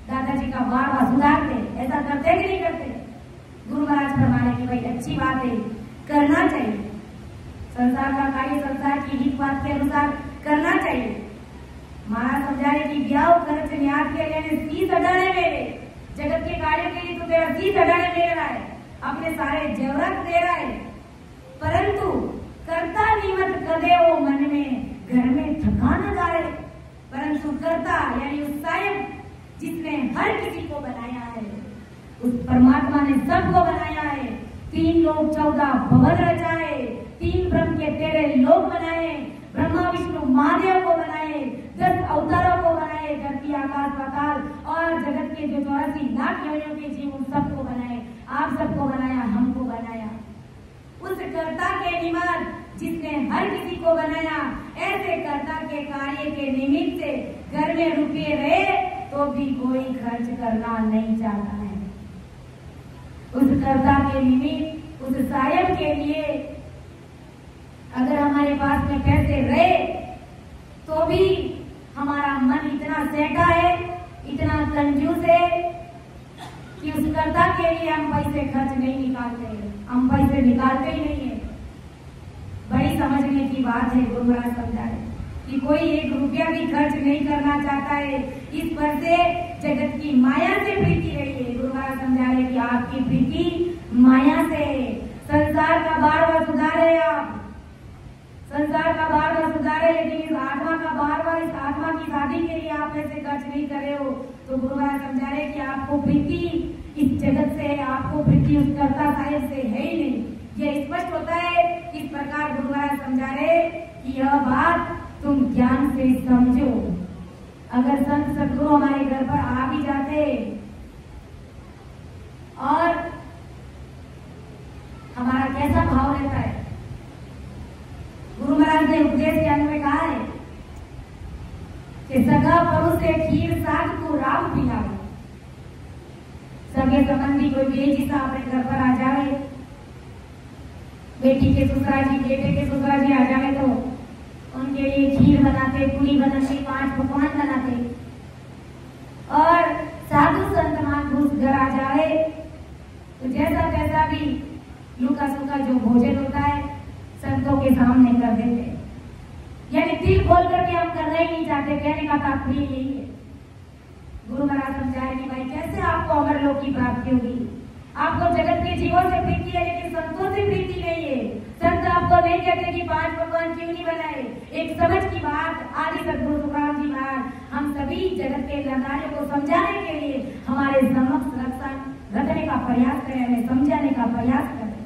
दादाजी का वार सुधारते। ऐसा करते कि नहीं करते? गुरु महाराज फरमाने की भाई अच्छी बात है, करना चाहिए। संसार का कार्य संसार की हित बात के अनुसार करना चाहिए। महाराज समझा रहे कि ब्याह खर्च न्यात के लिए शीश अडाने मेरे, जगत के कार्यों के लिए तो तेरा शीश अडाने ले रहा है, अपने सारे जेवरात दे रहा है, परंतु करता निमत कदे वो मन में, घर में थकान डाले। परंतु करता यानी उस सायब जिसने हर किसी को बनाया है, उस परमात्मा ने सबको बनाया है। 3 लोक 14 भवन रचाए, 3 ब्रह्म के 13 लोक बनाए, ब्रह्मा विष्णु महादेव को बनाए, 10 अवतारों को बनाए, धरती आकाश पाताल और जगत के जो 84 लाख योनियों के जीव उन सबको बनाए। आप सबको बनाया, हमको बनाया। उस कर्ता के निमित्त जिसने हर किसी को बनाया, ऐसे कर्ता के कार्य के निमित्त से घर में रुपये रहे तो भी कोई खर्च करना नहीं चाहता है। उस कर्ता के निमित्त, उस सायब के लिए अगर हमारे पास में पैसे रहे तो भी हमारा मन इतना सेटा है, इतना कंजूस है कि उस कर्ता के लिए हम पैसे खर्च नहीं निकालते, हम पैसे निकालते ही नहीं है। बड़ी समझने की बात है। गुरु महाराज समझा है कि कोई 1 रुपया भी खर्च नहीं करना चाहता है। इस पर से जगत की माया से प्रीति रही है। गुरु महाराज समझा रहे कि आपकी प्रीति माया से, संसार का बार-बार सुधारे, आप संसार का बार-बार सुधारे, लेकिन इस आत्मा का बार-बार, इस आत्मा की शादी के लिए आप पैसे खर्च नहीं कर रहे हो। तो गुरु महाराज समझा रहे कि आपको प्रीति इस जगत से, आपको प्रीति उस कर्ता साहिब से है ही नहीं। यह स्पष्ट होता है। इस प्रकार गुरु महाराज समझा रहे कि यह बात तुम ज्ञान से समझो। अगर संत सदगुरु हमारे घर पर आ भी जाते और हमारा कैसा भाव रहता है, गुरु महाराज ने उपदेश के अंत में कहा है कि सगा पड़ोस से खीर साग को राम पिलाओ। सगे संबंधी कोई बेजिसा अपने घर पर आ जाए, बेटी के ससुराल जी, बेटे के ससुराल जी आ जाए तो उनके लिए खीर बनाते, पूरी बनाते, 5 पकवान बनाते, और साधु संत महापुरुष घर आ जाए तो जैसा तैसा भी लूका सूखा जो भोजन होता है संतों के सामने कर देते। यानी दिल खोल करके हम करना ही नहीं चाहते। कहने का तात्पर्य यही है। गुरु महाराज समझाए कि भाई कैसे आपको अमर लोक की प्राप्ति होगी। आपको जगत के जीवों से प्रीति है, लेकिन संतों से प्रीति नहीं है। संत आपको नहीं कहते कि 5 पकवान क्यों नहीं बनाए। एक समझ की बात आदि सदगुरु सुखराम जी महाराज हम सभी जगत के नारियों को समझाने के लिए हमारे समक्ष रखने का प्रयास करें, हमें समझाने का प्रयास करें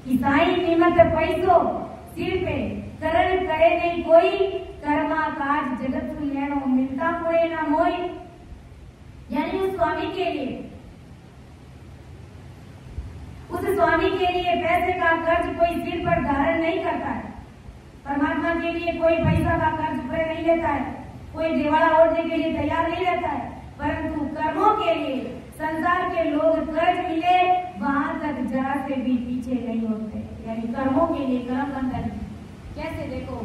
कि साईं निमत पैसो सिर पे करण करे नहीं कोई, कर्मा काज जगत लेनो मिलता पुरे ना मोई। यानी उस स्वामी के लिए, उस स्वामी के लिए पैसे का कर्ज कोई सिर पर धारण नहीं करता है। परमात्मा के लिए कोई पैसा का कर्ज पूरे नहीं लेता है, कोई देवाड़ा ओढ़ने के लिए तैयार नहीं रहता है, परंतु कर्मों के लिए संसार के लोग कर्ज मिले वहां तक जरा से भी पीछे नहीं होते। यानी कर्मों के लिए कर्म बंधन कैसे, देखो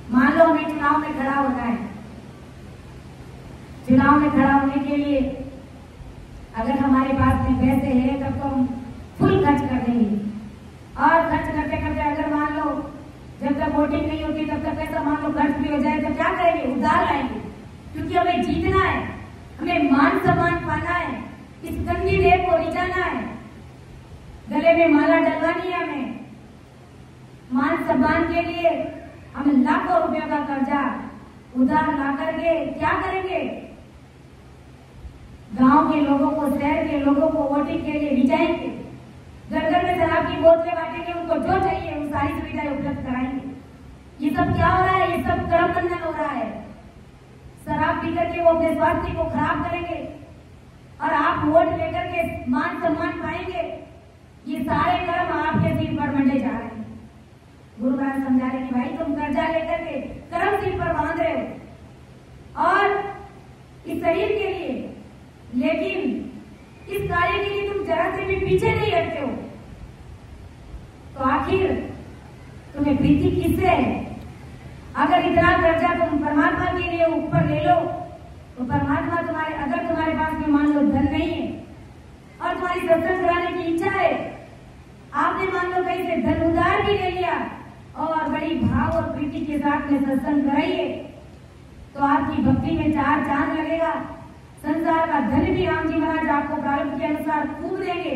मान लो हमें चुनाव में खड़ा होना है, चुनाव में खड़ा होने के लिए अगर हमारे पास में पैसे हैं तब तो हम फुल खर्च कर देंगे, और खर्च करते करते अगर मान लो जब तक वोटिंग नहीं होती तब तक पैसा मान लो खर्च भी हो जाए तो क्या करेंगे, उधार लाएंगे, क्योंकि हमें जीतना है, हमें मान सम्मान पाना है, इस गंदी देव को रिझाना है, गले में माला डलवानी है, हमें मान सम्मान के लिए हम लाखों रुपयों का कर्जा उधार ला करके क्या करेंगे, गांव के लोगों को, शहर के लोगों को वोटिंग के लिए रिझाएंगे, घर घर में शराब की बोतलें बांटेंगे, उनको जो चाहिए वो सारी सुविधाएं उपलब्ध कराएंगे। ये सब क्या हो रहा है, ये सब कर्म बंधन हो रहा है। शराब पी करके वो अपने स्वास्थ्य को खराब करेंगे और आप वोट लेकर के मान सम्मान पाएंगे। ये सारे कर्म आपके सिर पर मंडे जा रहे हैं। गुरु महाराज समझा रहे कि भाई तुम कर्जा लेकर के कर्म सिर पर बांध रहे हो और इस शरीर के लिए, लेकिन इस कार्य के लिए तुम जरा से भी पीछे नहीं हटते हो, तो आखिर तुम्हें प्रीति किससे है? अगर इतना कर्जा तुम परमात्मा के लिए ऊपर ले लो तो परमात्मा तुम्हारे, अगर तुम्हारे पास में मान लो धन नहीं है और तुम्हारी सत्संग कराने की इच्छा है, आपने मान लो कहीं से धन उधार भी ले लिया और बड़ी भाव और प्रीति के साथ में सत्संग कराइए तो आपकी भक्ति में 4 चांद लगेगा। संसार का धन भी राम जी महाराज आपको प्रारंभ के अनुसार खूब देंगे,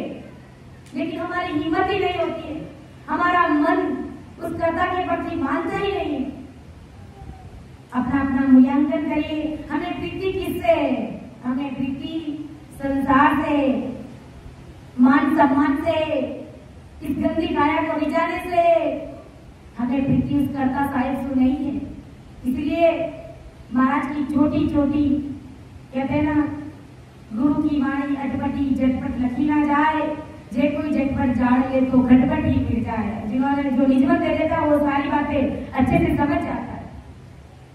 लेकिन हमारी हिम्मत ही नहीं होती है, हमारा मन उस कर्ता के प्रति मानता ही नहीं है। अपना अपना मूल्यांकन करिए, हमें प्रीति किससे है? हमें प्रीति संसार से, मान सम्मान से, इस गंदी काया को रिझाने से, हमें प्रीति उस कर्ता साहिब से नहीं है। इसलिए महाराज की छोटी छोटी कहते हैं ना, गुरु की वाणी अटपटी झटपट लखी ना जाए, जे कोई झटपट जाड़ ले तो खटपट ही गिर जाए। जिन्होंने जो निजमत दे देता है वो सारी बातें अच्छे से समझ जाता है,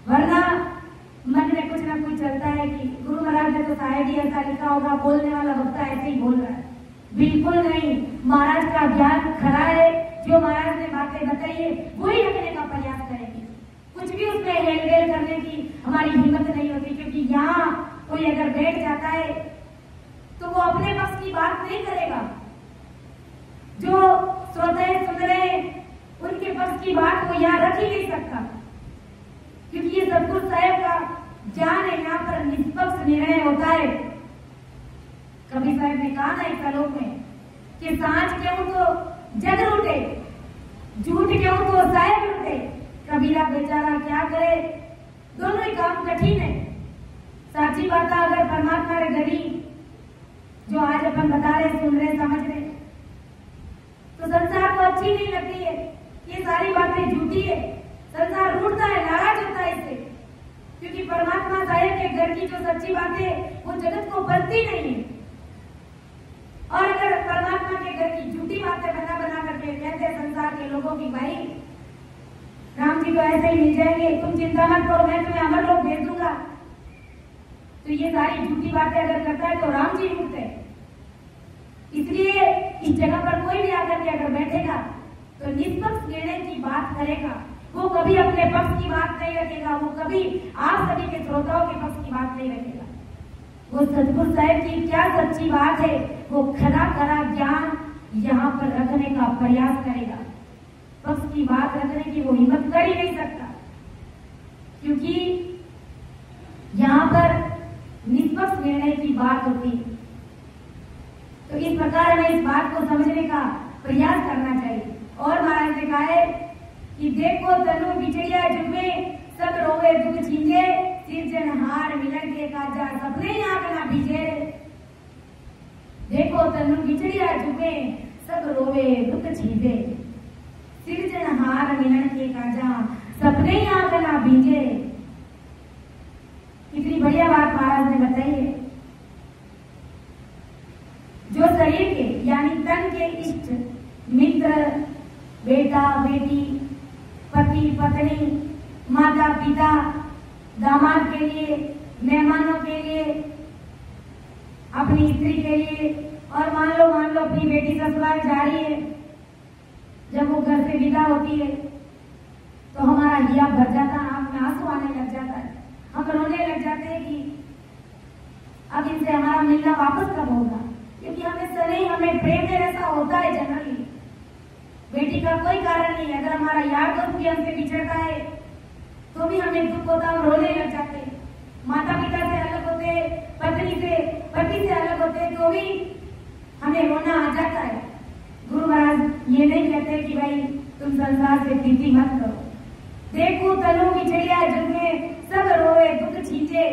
वरना मन में कुछ ना कुछ चलता है कि गुरु महाराज ने तो शायद ही ऐसा लिखा होगा, बोलने वाला वक्ता ऐसे ही बोल रहा है। बिल्कुल नहीं, महाराज का ज्ञान खरा है, जो महाराज ने बातें बताई है वही रखने का प्रयास करेंगे, कुछ भी उसमें हेलमेल करने की हमारी हिम्मत नहीं होती, क्योंकि यहाँ कोई अगर बैठ जाता है तो वो अपने पक्ष की बात नहीं करेगा, जो श्रोताएं सुन रहे हैं उनके पक्ष की बात वो यहाँ रख ही नहीं सकता, क्योंकि ये सतगुरु साहब का ज्ञान है, यहाँ पर निष्पक्ष निर्णय होता है। कबीर साहब ने कहा ना एक श्लोक में कि सांझ क्यों तो जग रूठे, झूठ क्यों तो साहेब रूठे। कबीरा बेचारा क्या करे, दोनों ही काम कठिन है। साची बात, अगर परमात्मा रे घड़ी जो आज अपन बता रहे, सुन रहे, समझ रहे, तो संसार को अच्छी नहीं लगती है, ये सारी बातें झूठी है, संसार रूठता है, नाराज होता है इससे, क्योंकि परमात्मा साहेब के घर की जो सच्ची बातें वो जगत को बनती नहीं है। और अगर परमात्मा के घर की झूठी बातें बना बना करके कहते हैं संसार के लोगों की, भाई राम जी को ऐसे ही मिल जाएंगे, तुम चिंता मत करो, मैं तुम्हें अमर लोक भेज दूंगा, तो ये सारी झूठी बातें अगर करता है तो राम जी रूठते हैं। इसलिए इस जगह पर कोई भी आकर के अगर बैठेगा तो निष्पक्ष निर्णय की बात करेगा, वो कभी अपने पक्ष की बात नहीं रखेगा, वो कभी आप सभी के श्रोताओं के पक्ष की बात नहीं रखेगा। वो सतगुरु साहब की क्या सच्ची बात है वो खरा खरा ज्ञान यहाँ पर रखने का प्रयास करेगा। पक्ष की बात रखने की वो हिम्मत कर ही नहीं सकता, क्योंकि यहाँ पर निष्पक्ष निर्णय की बात होती है। तो इस प्रकार हमें इस बात को समझने का प्रयास करना चाहिए। और महाराज ने कहा है कि देखो तनु बिछड़िया जुगे, सब रोवे दुख छींजे, सिरजनहार मिलन के काजा, सपने आंख ना भीजे। देखो तनु बिछड़िया जुगे, सब रोवे दुख छींजे, सिरजनहार मिलन के काजा, सपने आंख ना भीजे। कितनी बढ़िया बात महाराज ने बताई है। जो शरीर के यानी तन के इष्ट मित्र, बेटा बेटी, पति पत्नी, माता पिता, दामाद के लिए, मेहमानों के लिए, अपनी स्त्री के लिए, और मान लो अपनी बेटी ससुराल जा रही है, जब वो घर से विदा होती है तो हमारा हिया भर जाता है, आंख में आंसू आने लग जाता है, हम रोने लग जाते हैं कि अब इनसे हमारा मिलना वापस कब होगा, क्योंकि हमें सही हमें प्रेम में ऐसा होता है जनरली। बेटी का कोई कारण नहीं, अगर हमारा यार दोस्त भी हमसे बिछड़ता है तो भी हमें दुख होता, हम रोने लग जाते। माता पिता से अलग होते, पत्नी से पति से अलग होते तो भी हमें रोना आ जाता है। गुरु महाराज ये नहीं कहते कि भाई तुम संसार से प्रीति मत करो, देखो तनु बिछड़िया जुग में सब रोए दुख छींचे,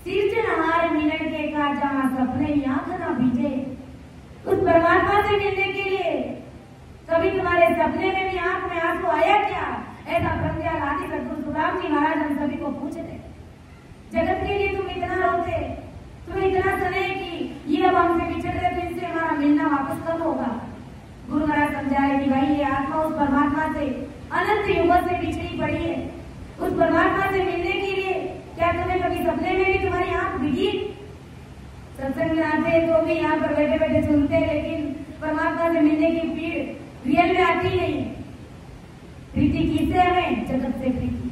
सिरजनहार मिलन के का जहाँ सपने आंख ना भीजे। उस परमात्मा से मिलने के लिए कभी तुम्हारे सपने में भी आंख में आंसू आया क्या? ऐसा ब्रह्मज्ञान आदि सद्गुरु सुखराम जी महाराज हम सभी को पूछते। जगत के लिए तुम इतना रोते, तुम्हें इतना सने कि ये अब हमसे बिछड़ रहे तो इनसे हमारा मिलना वापस कब होगा? गुरु महाराज समझा रहे कि भाई ये आत्मा उस परमात्मा से अनंत युगों से बिछड़ी पड़ी है। उस परमात्मा से मिलने के लिए क्या तुम्हें कभी सपने में भी तुम्हारी आंख भीगी? सत्संग में आते हैं तो भी यहाँ पर बैठे बैठे सुनते हैं, लेकिन परमात्मा से मिलने की भीड़ रियल में आती नहीं। प्रीति किससे हमें? जगत से प्रीति,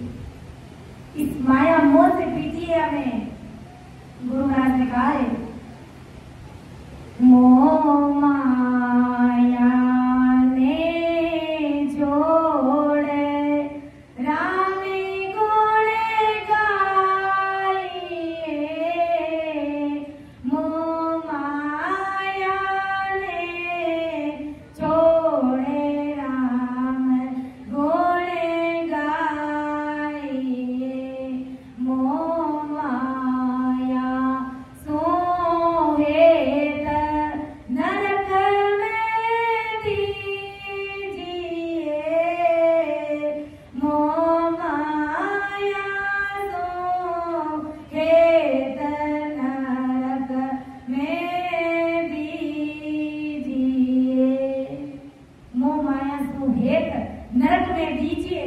इस माया मोह से प्रीति है हमें। गुरु महाराज ने कहा है मोह माया ने जोड़े राम गुण गाइए, मोह माया ने जोड़े राम गुण गाइए, मोह माया सोहे नरक में दीजिए, मोह माया सोहे नरक में दीजिए, मोह माया सोहेत नरक में दीजिए,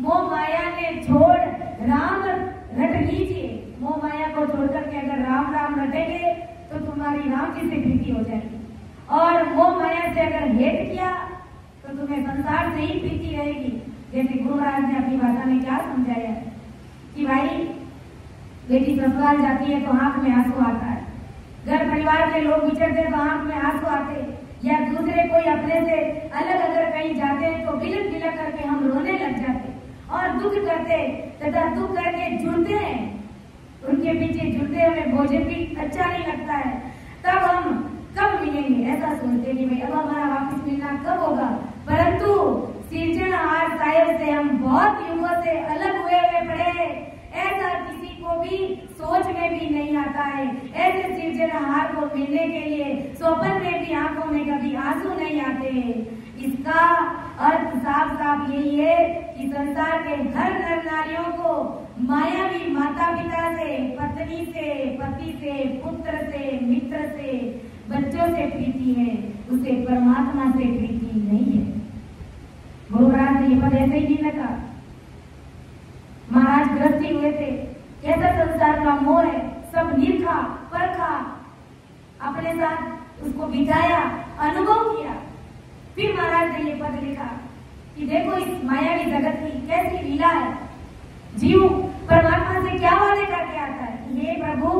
मोह माया ने छोड़ राम रट लीजिए। मोह माया को छोड़ करके अगर राम राम रटेंगे तो तुम्हारी राम जी से प्रीति हो जाएगी, और मोह माया से अगर हेट किया तो तुम्हें संसार से ही प्रीति रहेगी। जैसे गुरु महाराज ने अपनी भाषा में क्या समझाया है कि भाई बेटी ससुराल जाती है तो आंख में आंसू आता है, घर परिवार के लोग बिछड़ते तो आंख में आंसू आते, या दूसरे कोई अपने से अलग अगर कहीं जाते हैं तो बिलक बिलक करके हम रोने लग जाते और दुख करते तथा दुख करके जुड़ते हैं, उनके पीछे जुड़ते हमें भोजन भी अच्छा नहीं लगता है। तब हम कब मिलेंगे ऐसा सोचते कि भाई अब हमारा वापस मिलना कब होगा, परंतु सिरजनहार साहिब से हम बहुत युगों से अलग हुए पड़े हैं, ऐसा किसी को भी सोच में भी नहीं आता है। ऐसे सिरजनहार को मिलने के लिए स्वप्न में भी आंखों में कभी आंसू नहीं आते। इसका अर्थ साफ साफ यही है कि संसार के हर नर नारियों को मायावी माता पिता से, पत्नी से, पति से, पुत्र से, मित्र से, बच्चों से प्रीति है, उसे परमात्मा से प्रीति नहीं है। गुरु महाराज ने ये पद ऐसे ही नहीं लगा। महाराज ग्रस्ती हुए थे, कैसा संसार का मोह है, सब निरखा परखा, अपने साथ उसको बिताया, अनुभव किया। फिर महाराज ने ये पद लिखा कि देखो इस मायावी जगत की कैसी लीला है। जीव परमात्मा से क्या वादे करके आता है, ये प्रभु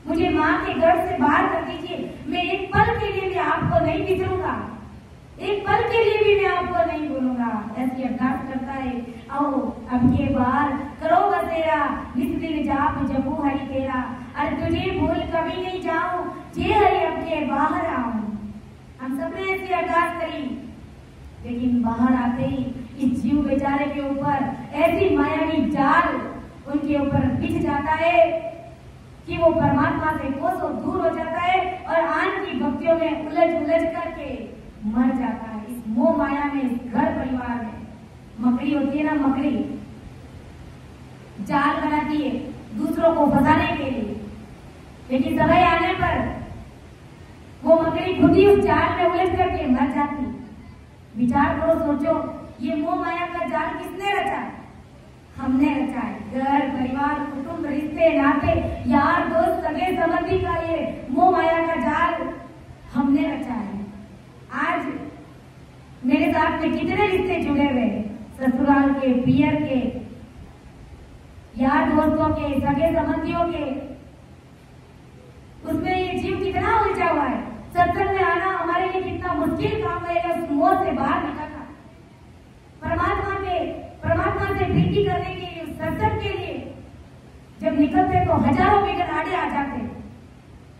मुझे माँ के गर्भ से बाहर कर दीजिए, मैं एक पल के लिए भी आपको नहीं बिसरूंगा, एक पल के लिए भी मैं आपको नहीं भूलूंगा। ऐसी अरदास करता है। आओ अब ये बार करो बसेरा, नित दिन जाप जपू हरि तेरा, अरे तुझे भूल कभी नहीं जाऊं, जे हरि अब के बाहर आऊं। हम सबने ऐसी अरदास करी, लेकिन बाहर आते ही इस जीव बेचारे के ऊपर ऐसी मायावी जाल उनके ऊपर बिछ जाता है कि वो परमात्मा से कोसों दूर हो जाता है और आन की भक्तियों में उलझ उलझ करके मर जाता है। इस मोह माया में, इस घर परिवार में मकड़ी होती है ना, मकड़ी जाल बनाती है दूसरों को फंसाने के लिए, लेकिन समय आने पर वो मकड़ी खुद ही उस जाल में उलझ करके मर जाती। विचार करो, सोचो, ये मोह माया का जाल किसने रचा? हमने रचा है। घर परिवार कुटुंब रिश्ते नाते यार दोस्त सगे संबंधी का ये मोह माया का जाल हमने रचा है। आज मेरे साथ में कितने रिश्ते जुड़े हुए, ससुराल के, पियर के, यार दोस्तों के, सगे संबंधियों के, उसमें ये जीव कितना उलझा हुआ है। सत्संग में आना हमारे लिए कितना मुश्किल काम है उस मोह से बाहर निकलना। परमात्मा से प्रीति करने के लिए, सत्संग के लिए जब निकलते तो हजारों बिगड़ आड़े आ जाते,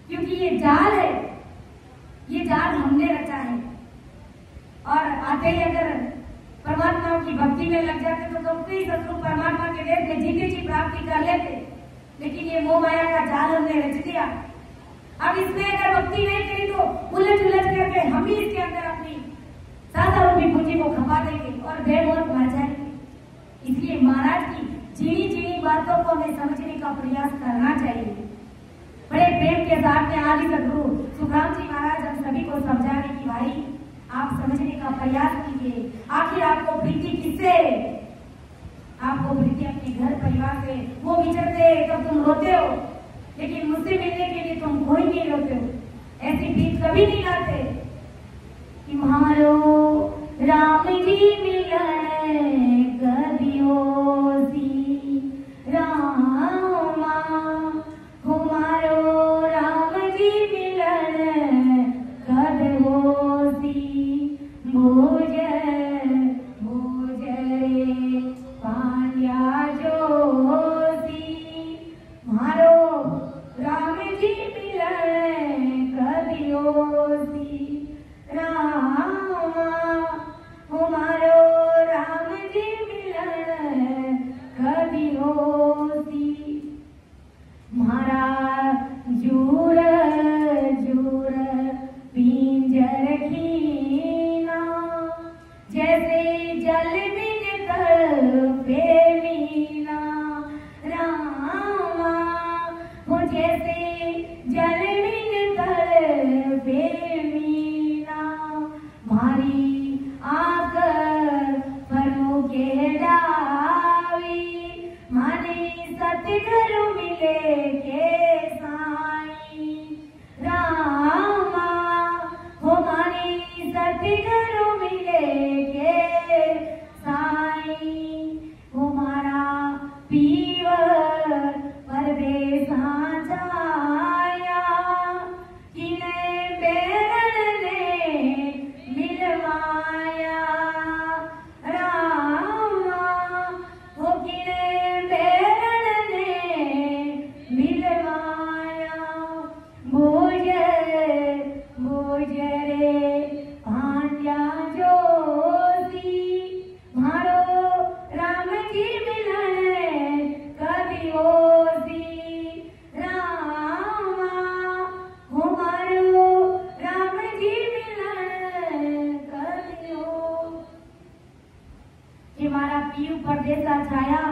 क्योंकि ये जाल है, ये जाल हमने रचा है। और आते ही अगर परमात्मा की भक्ति में लग जाते तो कभी शत्रु परमात्मा के वेद में जीते जी प्राप्ति कर लेते, लेकिन ये मोह माया का जाल हमने रच दिया। अब इसमें अगर भक्ति नहीं करी तो उलझ उलझ करके हम ही इसके अंदर अपनी सादा रूपी पूंजी को खपा देंगे और बेमौत मर जाएंगे। इसलिए महाराज की चीनी चीनी बातों को हमें समझने का प्रयास करना चाहिए। बड़े प्रेम के साथ में आदि सदगुरु सुखराम जी महाराज हम सभी को समझाने की भाई आप समझने का प्रयास कीजिए। आखिर आपको प्रीति किससे? आपको प्रीति अपने घर परिवार से। वो विचरते तब तुम रोते हो, लेकिन मुझसे मिलने के लिए तुम कोई नहीं रोते हो। ऐसी प्रीत कभी नहीं लाते कि मारो राम जी मिलन कदियो सी रामा, हमारो राम जी मिलन कदियो सी भोज भोज रे पांड्या जोशी, मारो राम जी मिलन कदियो सी रामा, हमारो राम जी मिलन कदियो सी। म्हारा जूर जूर पिंजर खीना, जैसे जल बिन तड़पे मीना रामा, हो जैसे जल बिन तड़पे मीना, मारी आकर फरू के डावी, माने सतगुरु मिले के साई रामा, हो माने सतगुरु मिले के साई, हमारा पीवर परदेसा जाया, किने बेरन ने मिलवाया रामा, हो किने बेरन ने मिलवाया, भोज भोज रे पांड्या जोशी, मारो राम जी मिलन कदियो सी रामा, हमारो राम जी मिलन कदियो। कि हमारा पीयू परदेसा छाया,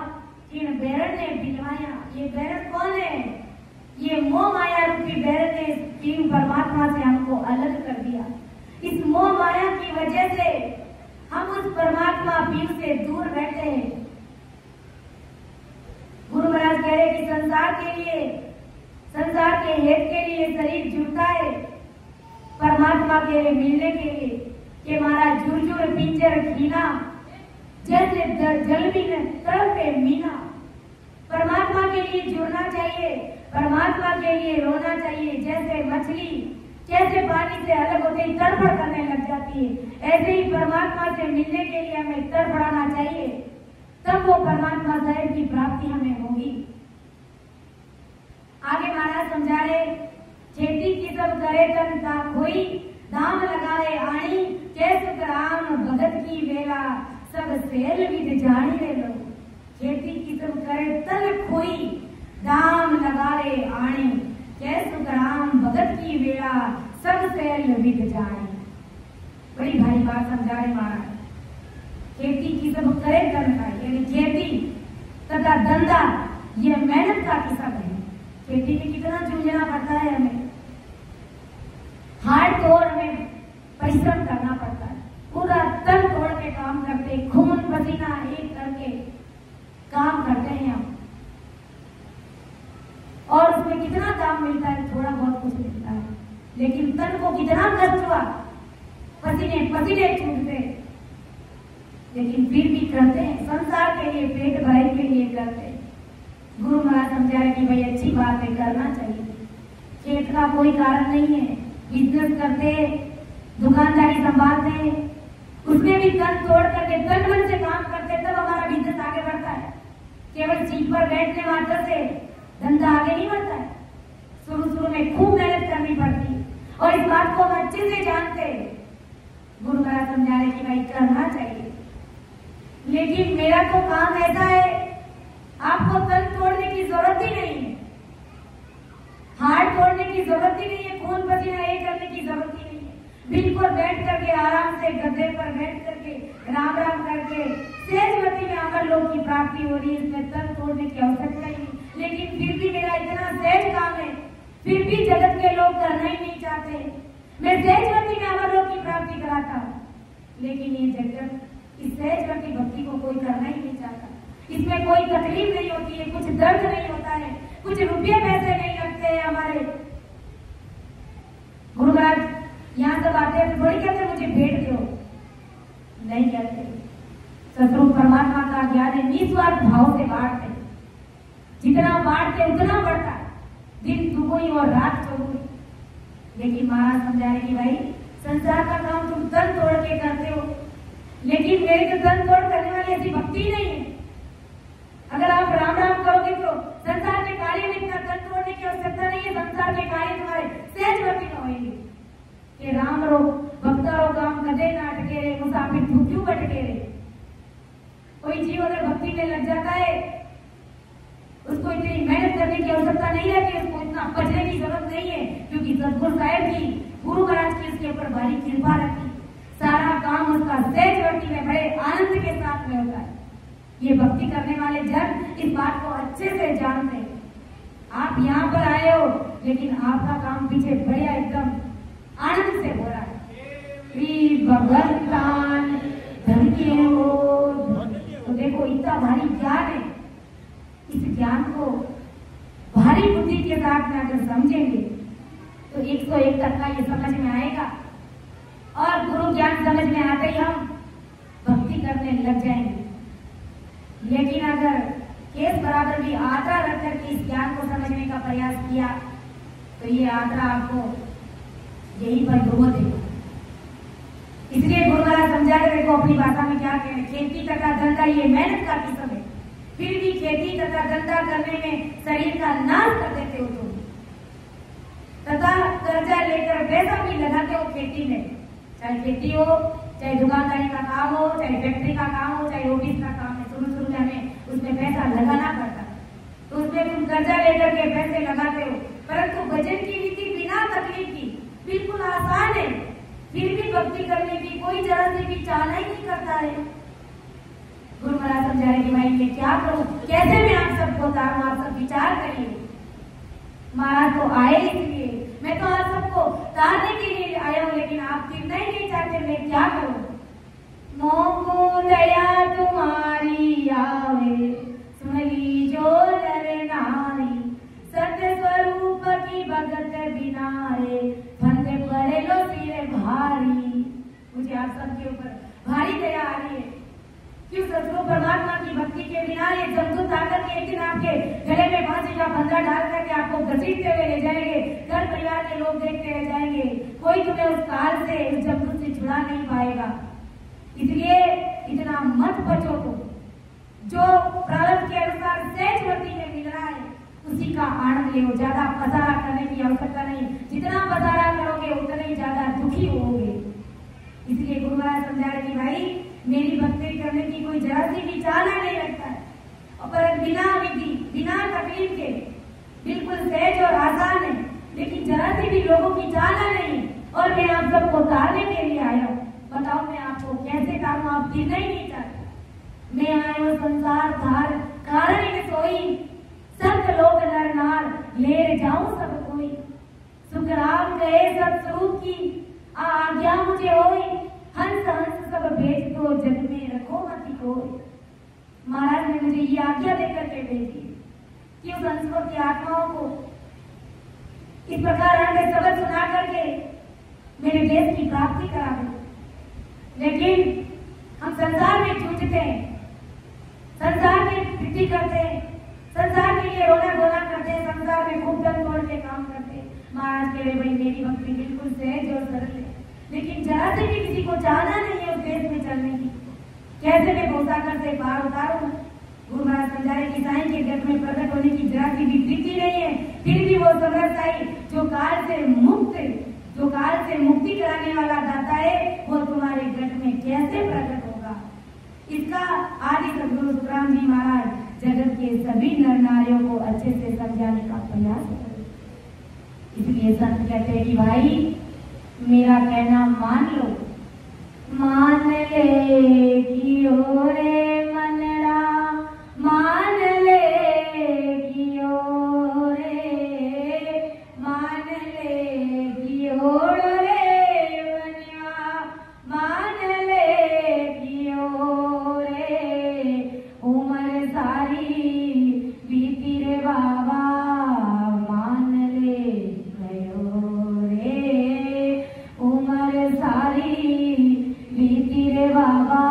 किन बैरन ने बिलवाया। ये बैरन कौन है? ये मोह माया रूपी बैरन ने पीयू परमात्मा से हमको अलग कर दिया। इस मोह माया की वजह से हम उस परमात्मा पीयू से दूर बैठे हैं। गुरु महाराज कह रहे कि संसार के लिए, संसार के हित के लिए शरीर जुड़ता है, परमात्मा के लिए मिलने के लिए। कि हमारा झुरझुर पिंजर खीना, जैसे जल बिन तड़पे मीना। परमात्मा के लिए जुड़ना चाहिए, परमात्मा के लिए रोना चाहिए। जैसे मछली कैसे पानी से अलग होते ही तड़फड़ करने लग जाती है, ऐसे ही परमात्मा से मिलने के लिए हमें तड़फड़ाना चाहिए, तब वो परमात्मा साहिब की प्राप्ति हमें होगी। आगे महाराज समझा रहे, खेती की सब करे तन ता खोई, दाम लगाए आणी, कैसे राम भगत की वेला, सब सेल विद जानी रे लो। खेती की सब करे तन खोई, दाम लगाए आणी, कैसे राम भगत की वेला, सब सेल विद जानी। बड़ी भारी बात समझा रहे महाराज। खेती की सब करे तन का, यानी खेती तथा धंधा ये मेहनत का किस्म है। खेती में कितना जूझना पड़ता है, हमें हाथ तोड़ में परिश्रम करना पड़ता है, पूरा तन तोड़ के काम करते, खून कितना कष्ट हुआ, पसीने पसीने छूटते, लेकिन फिर भी करते हैं, संसार के लिए, पेट भराई के लिए करते हैं। गुरु महाराज समझाए कि भाई अच्छी बात है, करना चाहिए, खेत का कोई कारण नहीं है, बिजनेस करते, दुकानदारी संभालते, उसमें भी तन तोड़ करके तन मन से काम करते, तब हमारा बिजनेस आगे बढ़ता है। केवल सीट पर बैठने मात्र से धंधा आगे नहीं बढ़ता है, शुरू में खूब मेहनत करनी पड़ती है, और इस बात को हम अच्छे से जानते हैं। गुरु महाराज समझा रहे कि भाई करना चाहिए, लेकिन मेरा तो काम ऐसा है, आपको तन तोड़ने की जरूरत ही नहीं है, हाथ तोड़ने की जरूरत ही नहीं है, खून पसीना ये करने की जरूरत ही नहीं है। बिल्कुल बैठ करके आराम से गद्दे पर बैठ करके राम राम करके सहजवती में अमर लोक की प्राप्ति हो रही है, इसमें तन तोड़ने की आवश्यकता ही नहीं। लेकिन फिर भी मेरा इतना सहज काम है, फिर भी जगत के लोग करना ही नहीं चाहते। मैं सहजवती में अमर लोक की प्राप्ति कराता हूँ, लेकिन ये जगत इस सहजवती भक्ति को कोई करना ही नहीं चाहता। इसमें कोई तकलीफ नहीं होती है, कुछ दर्द नहीं होता है, कुछ रुपये पैसे नहीं लगते हैं हमारे। गुरु महाराज यहाँ सब आते हैं तो थोड़ी कहते मुझे भेंट दो, नहीं कहते। सतरूप परमात्मा का ज्ञान है, निस्वार्थ भाव से बांटते, जितना बांटते उतना बढ़ता है, दिन दुगुनी और रात चौगुनी। लेकिन महाराज समझा रहे कि भाई संसार का काम तुम तन तोड़ के करते हो, लेकिन मेरे तो तन तोड़ करने वाली ऐसी भक्ति नहीं है। अगर आप राम राम करोगे तो संसार के कार्य में इतना तन तोड़ने की आवश्यकता नहीं है, संसार के कार्य तुम्हारे सहजवती में होंगे। कि राम रो भक्ता रो काम कदे ना अटके रे, मुसाफिर क्यों भटके रे। कोई जीव अगर भक्ति में लग जाता है, उसको इतनी मेहनत करने की आवश्यकता नहीं रहती, उसको इतना पढ़ने की जरूरत नहीं है, क्योंकि सतगुरु साहिब की, गुरु महाराज की उसके ऊपर भारी कृपा रहती है। सारा काम उसका सहजवती में बड़े आनंद के साथ में होता है। ये भक्ति करने वाले जन इस बात को अच्छे से जानते हैं। आप यहाँ पर आए हो, लेकिन आपका काम पीछे बढ़िया एकदम आनंद से हो रहा है। भगवान धन के हो तो देखो इतना भारी ज्ञान है, इस ज्ञान को भारी बुद्धि के साथ में अगर समझेंगे तो 101% ये समझ में आएगा, और गुरु ज्ञान समझ में आते ही हम भक्ति करने लग जाएंगे। लेकिन अगर केस बराबर भी आदरा रख करके इस ज्ञान को समझने का प्रयास किया तो ये आदरा आपको यही पर डुबो देगा। इसलिए गुरु महाराज समझा कर देखो अपनी भाषा में क्या कहें, खेती तथा धंधा ये मेहनत का किस्म है, फिर भी खेती तथा धंधा करने में शरीर का नाश कर देते हो तुम, तथा कर्जा लेकर पैसा भी लगाते हो खेती में, चाहे खेती हो, चाहे दुकानदारी का काम हो, चाहे फैक्ट्री का काम हो, चाहे ऑफिस का काम है। शुरू में हमें उसमें पैसा लगाना पड़ता है, तो उसमें तुम कर्जा लेकर के पैसे लगाते हो, परंतु भजन की रीति बिना तकलीफ की बिल्कुल आसान है, फिर भी भक्ति करने की कोई जरा से भी चाहना ही नहीं करता है। गुरु महाराज समझा रहे कि भाई मैं क्या करूं, कैसे मैं आप सबको तारूं, आप सब विचार करिए। महाराज तो आए इसलिए, मैं तो आप सबको तारने के लिए आया हूँ, लेकिन आप गिरना ही नहीं चाहते, मैं क्या करूं। मोको दया तुम्हारी आवे, सुन लीजो नर नारी, सत्य स्वरूप की भगत बिना रे, फंदे पड़े लो सिरे भारी। मुझे आप सबके ऊपर भारी दया आ रही है, क्यों सतगुरु परमात्मा की भक्ति के बिना ये जमदूत आकर के एक दिन आपके गले में फांसी का फंदा डाल करके आपको घसीटते हुए ले जाएंगे, घर परिवार के लोग देखते रह जाएंगे, कोई तुम्हें उस काल से, उस जमदूत से छुड़ा नहीं पाएगा। इसलिए इतना मत बचो तुम, जो प्रारंभ के अनुसार सहजवती में मिल रहा है उसी का आनंद ले। ज्यादा पसारा करने की आवश्यकता नहीं, जितना पसारा करोगे उतना ही ज्यादा दुखी होगे। इसलिए गुरु महाराज समझा रहे कि भाई मेरी भक्ति करने की कोई जरा सी भी चाहना नहीं लगता है, और बिना विधि बिना तकलीफ के बिल्कुल सहज और आसान है, लेकिन जरा सी भी लोगों की चाहना नहीं, और मैं आप सबको तारने के लिए आया हूँ। बताओ मैं आपको कैसे तारूं, आप गिरना ही नहीं चाहते। मैं आया हूँ संसार धार कारण में सोई, सब लोग नर नार ले जाऊं सब कोई, सुखराम गए सब स्वरूप की आज्ञा मुझे होई, हंस हंस सब भेज दो जग में रखो मति कोई। महाराज ने मुझे ये आज्ञा देकर के भेजी कि उस हंसों की आत्माओं को इस प्रकार आगे सबक सुना करके मेरे देश की प्राप्ति करा दो। लेकिन हम संसार में जूझते हैं, संसार में वृद्धि करते हैं, संसार के लिए रोना धोना करते हैं, संसार में खूब दम तोड़ के काम करते हैं। महाराज कह रहे भाई मेरी भक्ति बिल्कुल सहज और सरल है, लेकिन जरा से भी किसी को चाहना नहीं है उस देश में चलने की। कैसे मैं भवसागर से पार उतारूं? गुरु महाराज समझाए कि साईं के जग में प्रकट होने की जरा सी भी वृत्ति नहीं है, फिर भी वो समर्थ साईं जो काल से मुक्ति कराने वाला दाता है, वो तुम्हारे गट में कैसे प्रकट होगा? इसका आदि सदगुरु सुखराम जी महाराज जगत के सभी नर नारियों को अच्छे से समझाने का प्रयास करें। इसलिए संत कहते हैं कि भाई मेरा कहना मान लो, मान ले कि ओ रे मनड़ा, मान ले कि ओ रे, मान ले कि ओ रे बनिया, मान ले कि ओ रे, उम्र सारी बीती रे बाबा, मान ले गयो रे, उम्र सारी बीती रे बाबा,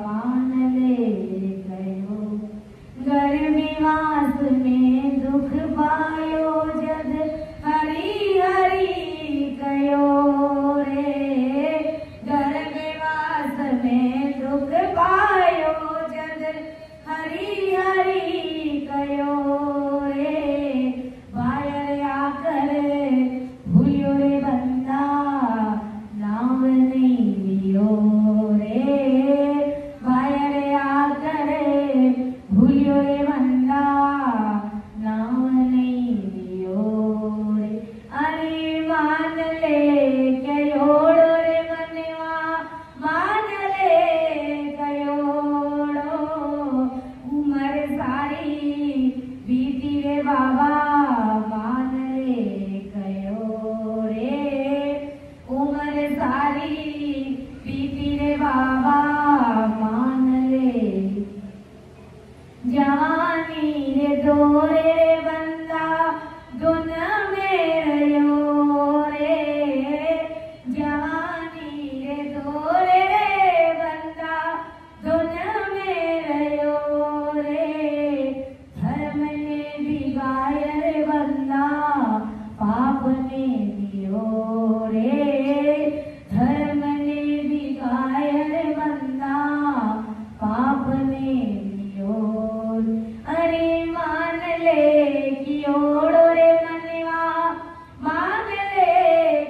मान ले गयो। गर्भवास में दुख पायो जद हरि हरि कयो रे, गर्भवास में दुख पायो जद हरि हरि कयो रे, बायर आकर भूलियो रे बंदा, नाम नहीं लियो रे, बायर आकर भूलियो रे बंदा, नाम नहीं लियो रे। अरे मान ले कयोड़ो रे मनवा, मान ले कयोड़ो, उम्र सारी बीती रे बाबा, मान ले कयो रे, उम्र सारी बीती रे बाबा, मान ले। जवानी रे दौरे रे बंदा, दुन में रयो रे, जवानी रे दौरे रे बंदा, दुन में रयो रे, धर्म ने बिगाया रे बंदा, पाप ने दियो रे, धर्म ने बिगाया रे बंदा, पाप ने दियो। अरे मान ले कि ओड़ो रे मनवा, मान ले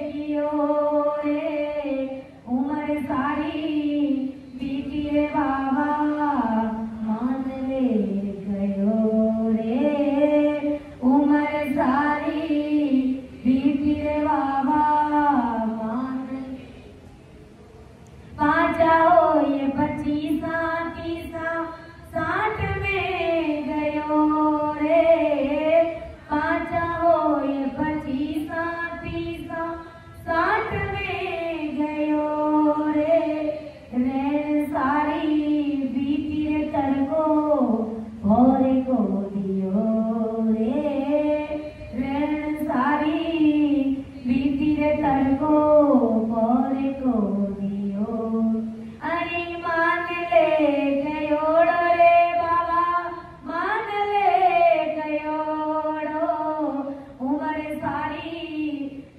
कि ओ रे, उम्र सारी बीती रे बाबा, मान ले गयो रे, उम्र सारी बीती रे बाबा, मान ले। पाँचा हो ये 25 तीसा 60 में गयो रे, पाँचा हो ये 25 तीसा 60 में गयो रे, रैन सारी बीती रे तरको भोरे को दियो रे, रैन सारी बीती रे तरको भोरे को दियो। अरे मान ले गयोड़ो रे बाबा, मान ले गयोड़ो, उम्र सारी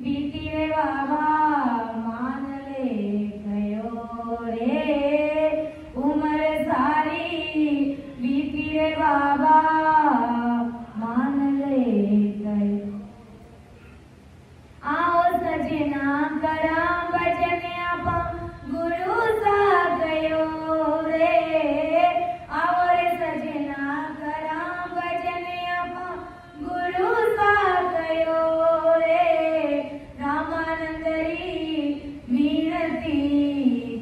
बीती रे बाबा, मान ले गयो रे, उम्र सारी बीती रे बाबा, मान ले गयो। आओ सजना करा भजन आपा, गुरु सा गयो रे, आओ रे सजना करा भजन आपा, गुरु सा गयो रे, रामानंदरी मीनती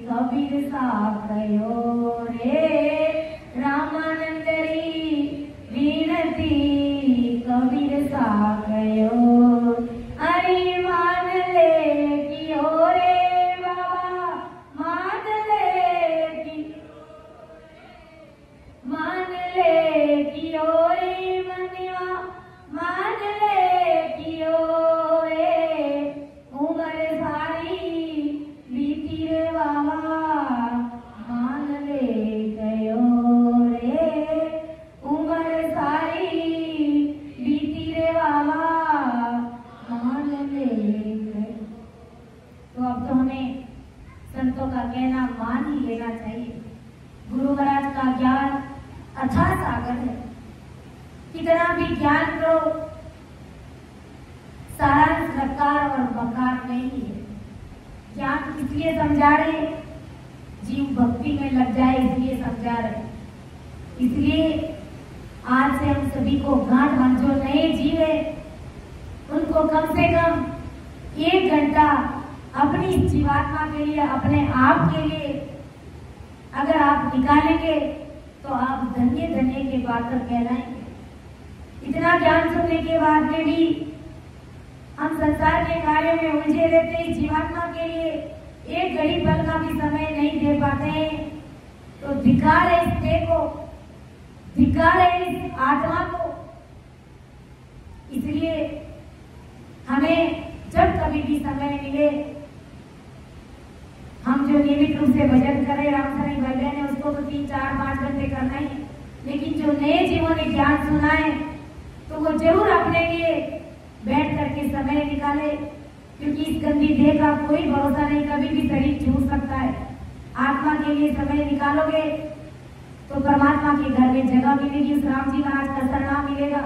कबीर सा गयो रे, रामानंदरी मीनती कबीर सा गयो। अरे मान ले कि ओ रे बाबा, मान ले कि, मान ले कि ओ रे मनवा, मान ले कि ओ रे, उम्र सारी कहना मान ही लेना चाहिए। गुरु महाराज का ज्ञान अथाह सागर है, कितना भी ज्ञान करो सारांश रकार और बकार नहीं है। ज्ञान इसलिए समझा रहे, जीव भक्ति में लग जाए इसलिए समझा रहे। इसलिए आज से हम सभी को गांठ बांध, जो नए जीव है उनको कम से कम 1 घंटा अपनी जीवात्मा के लिए, अपने आप के लिए अगर आप निकालेंगे तो आप धन्य धन्य के पात्र कहलाएंगे। इतना ज्ञान सुनने के बाद में भी हम संसार के कार्य में उलझे रहते हैं, जीवात्मा के लिए 1 घड़ी पल का भी समय नहीं दे पाते हैं, तो धिक्कार है इस देह को, धिक्कार है इस आत्मा को। इसलिए हमें जब कभी भी समय मिले, हम जो नियमित रूप से भजन करें, रामसरी भजन है उसको तो 3, 4, 5 घंटे करना ही, लेकिन जो नए जीवों ने ज्ञान सुना है तो वो जरूर अपने लिए बैठ करके समय निकाले, क्योंकि इस गंदी देह का कोई भरोसा नहीं, कभी भी शरीर छूट सकता है। आत्मा के लिए समय निकालोगे तो परमात्मा के घर में जगह मिलेगी, उस राम जी महाराज का सरनाम मिलेगा,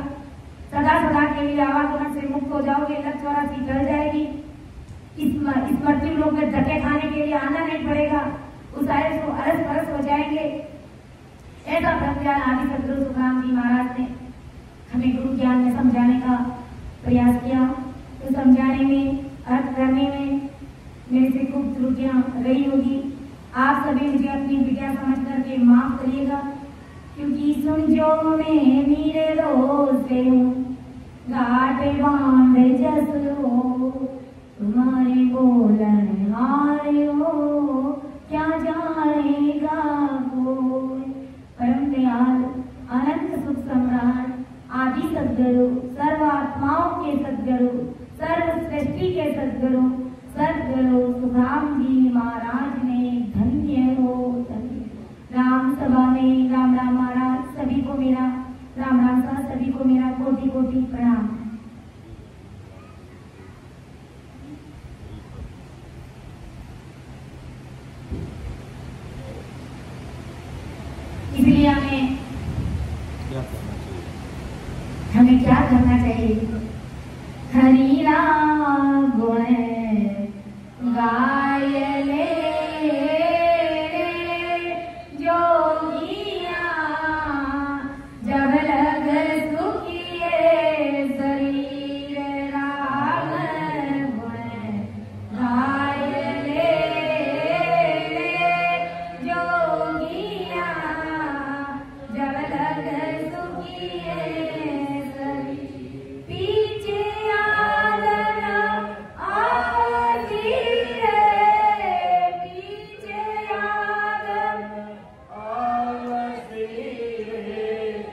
सदा सदा के लिए आवागमन से मुक्त हो जाओगे, लत 84 टल जाएगी, इस मृत्यु लोक में धक्के खाने के लिए आना नहीं पड़ेगा, उस आयस को अरस परस हो जाएंगे। ऐसा ब्रह्मज्ञान आदि सदगुरु सुखराम जी महाराज ने हमें गुरु ज्ञान में समझाने का प्रयास किया। तो समझाने में, अर्थ करने में मेरे से खूब त्रुटियां रही होगी, आप सभी मुझे अपनी विद्या समझ करके माफ करिएगा, क्योंकि सुन जो मैं मेरे रोज से हूँ घाटे बांध जसलो, तुम्हारे बोलन हारे हो क्या जानेगा कोई। परम दयाल अनंत सुख सम्राट आदि सद्गुरु, सर्व आत्माओं के सद्गुरु, सर्व सृष्टि के सद्गुरु, सद्गुरु सुखराम जी महाराज ने धन्य हो धन्य। राम सभा में राम राम महाराज सभी को मेरा राम राम सा, सभी को मेरा कोटि कोटि प्रणाम। इसलिए हमें क्या करना चाहिए? हरि राम गुण गाय ले जोगिया, जब लग सुखिए शरीर राम गुण गाय ले जोगिया, जब लग सुखिए पीछे आदना आती है, पीछे आदना आती है,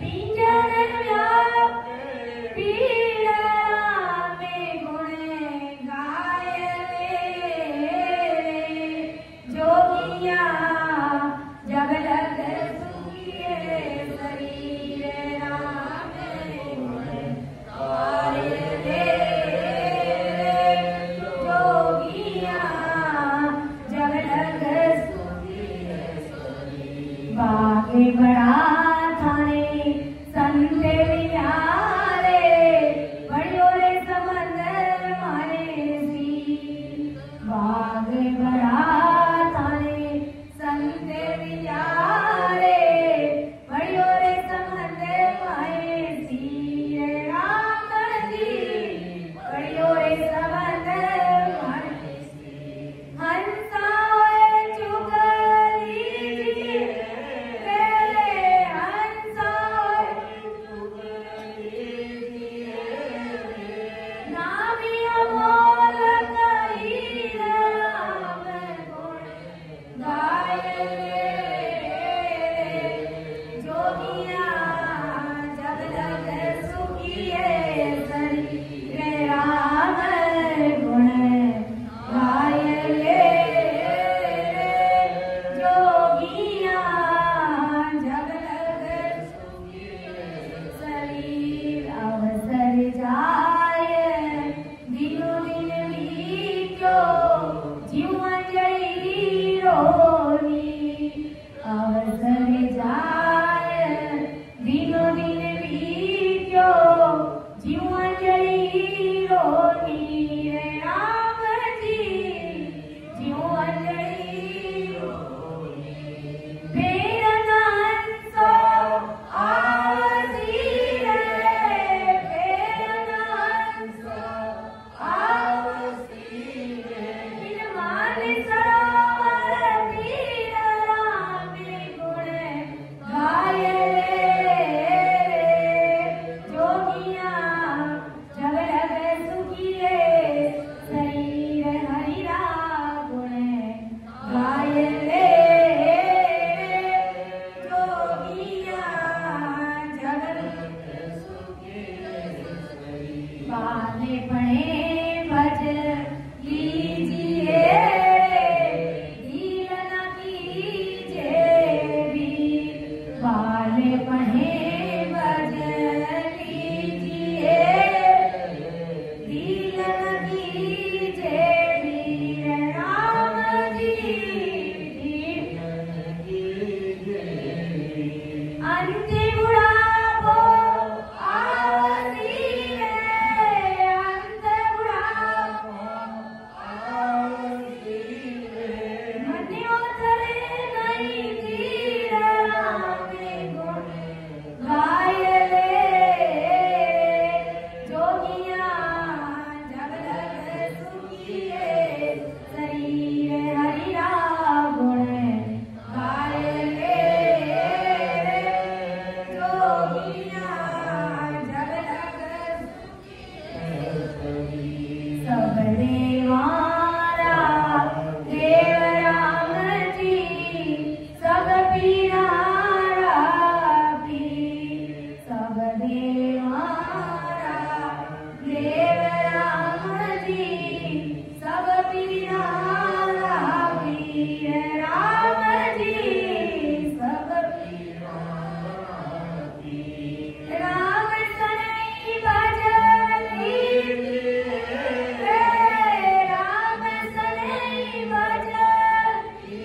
पिंजर व्याप पीड़ा में गुण गाय जोगिया, जब लग सुखिए शरीर राम गुण गाय जोगिया, जब लग सुखिए शरीर। बागे बड़ा थाने संत विचारे, बड़ियों रे समंदर मारे सी। बागे बड़ा थाने संत विचारे, बड़ियों रे समंदर मारे सी। राम जी बड़ियों रे समंदर मारे सी। हंसा होए चुगली जी, हंसा होए चुगली रोनी अवसर जाय दिनो दिन बीत्यो जीव अंजलि रोनी राम जी जीव अंजलि रोनी फेर नांसो आवसी रे फेर नांसो आवसी रे बिन सरोवर पीर राम गुण गाय जोगिया जग लग सुखिए शरीर हरिरा गुण गाय जोगिया जग लग बाले पढ़े भज लीजिए दीन न कीजिए भी बाले पढ़े भज लीजिए दीन न कीजिए वीर राम जी अंतिम बुढ़ापो आवसी रे अंत बुढ़ापो आवसी रे मन्यो तरे नहीं तीर राम गुण गाय जोगिया जग लग सुखिए शरीर हरिरा गुण गाय जोगिया जग लग सब देवारा देव राम जी सब पीरारा पी सब देवारा देव राम जी सब पीरारा पीर राम जी सब राम सनई बजली राम सनई बजली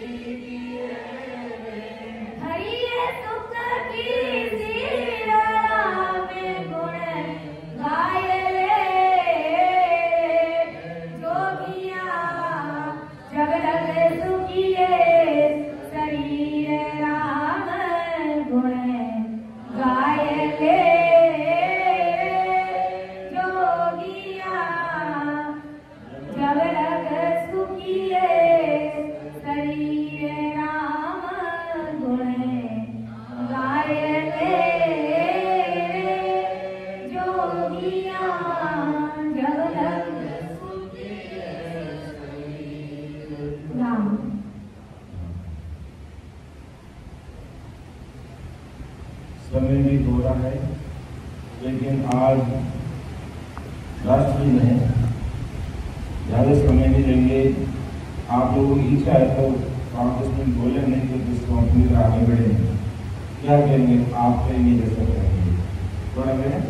हरिये सुख की सीर राम गुण गाय जोगिया जग लग सुखिए शरीर राम गुण गाय जोगिया जग लग सुखिए शरीर राम गुण गाय जोगिया जग लग राम समय भी थोड़ा है, लेकिन आज राष्ट्रपति में ज़्यादा समय नहीं लेंगे। आप लोगों की इच्छा है तो 5-10 मिनट बोले, नहीं तो जिस कंपनी का आगे बढ़ेंगे। क्या करेंगे आप कहेंगे जैसा करेंगे थोड़ा करें।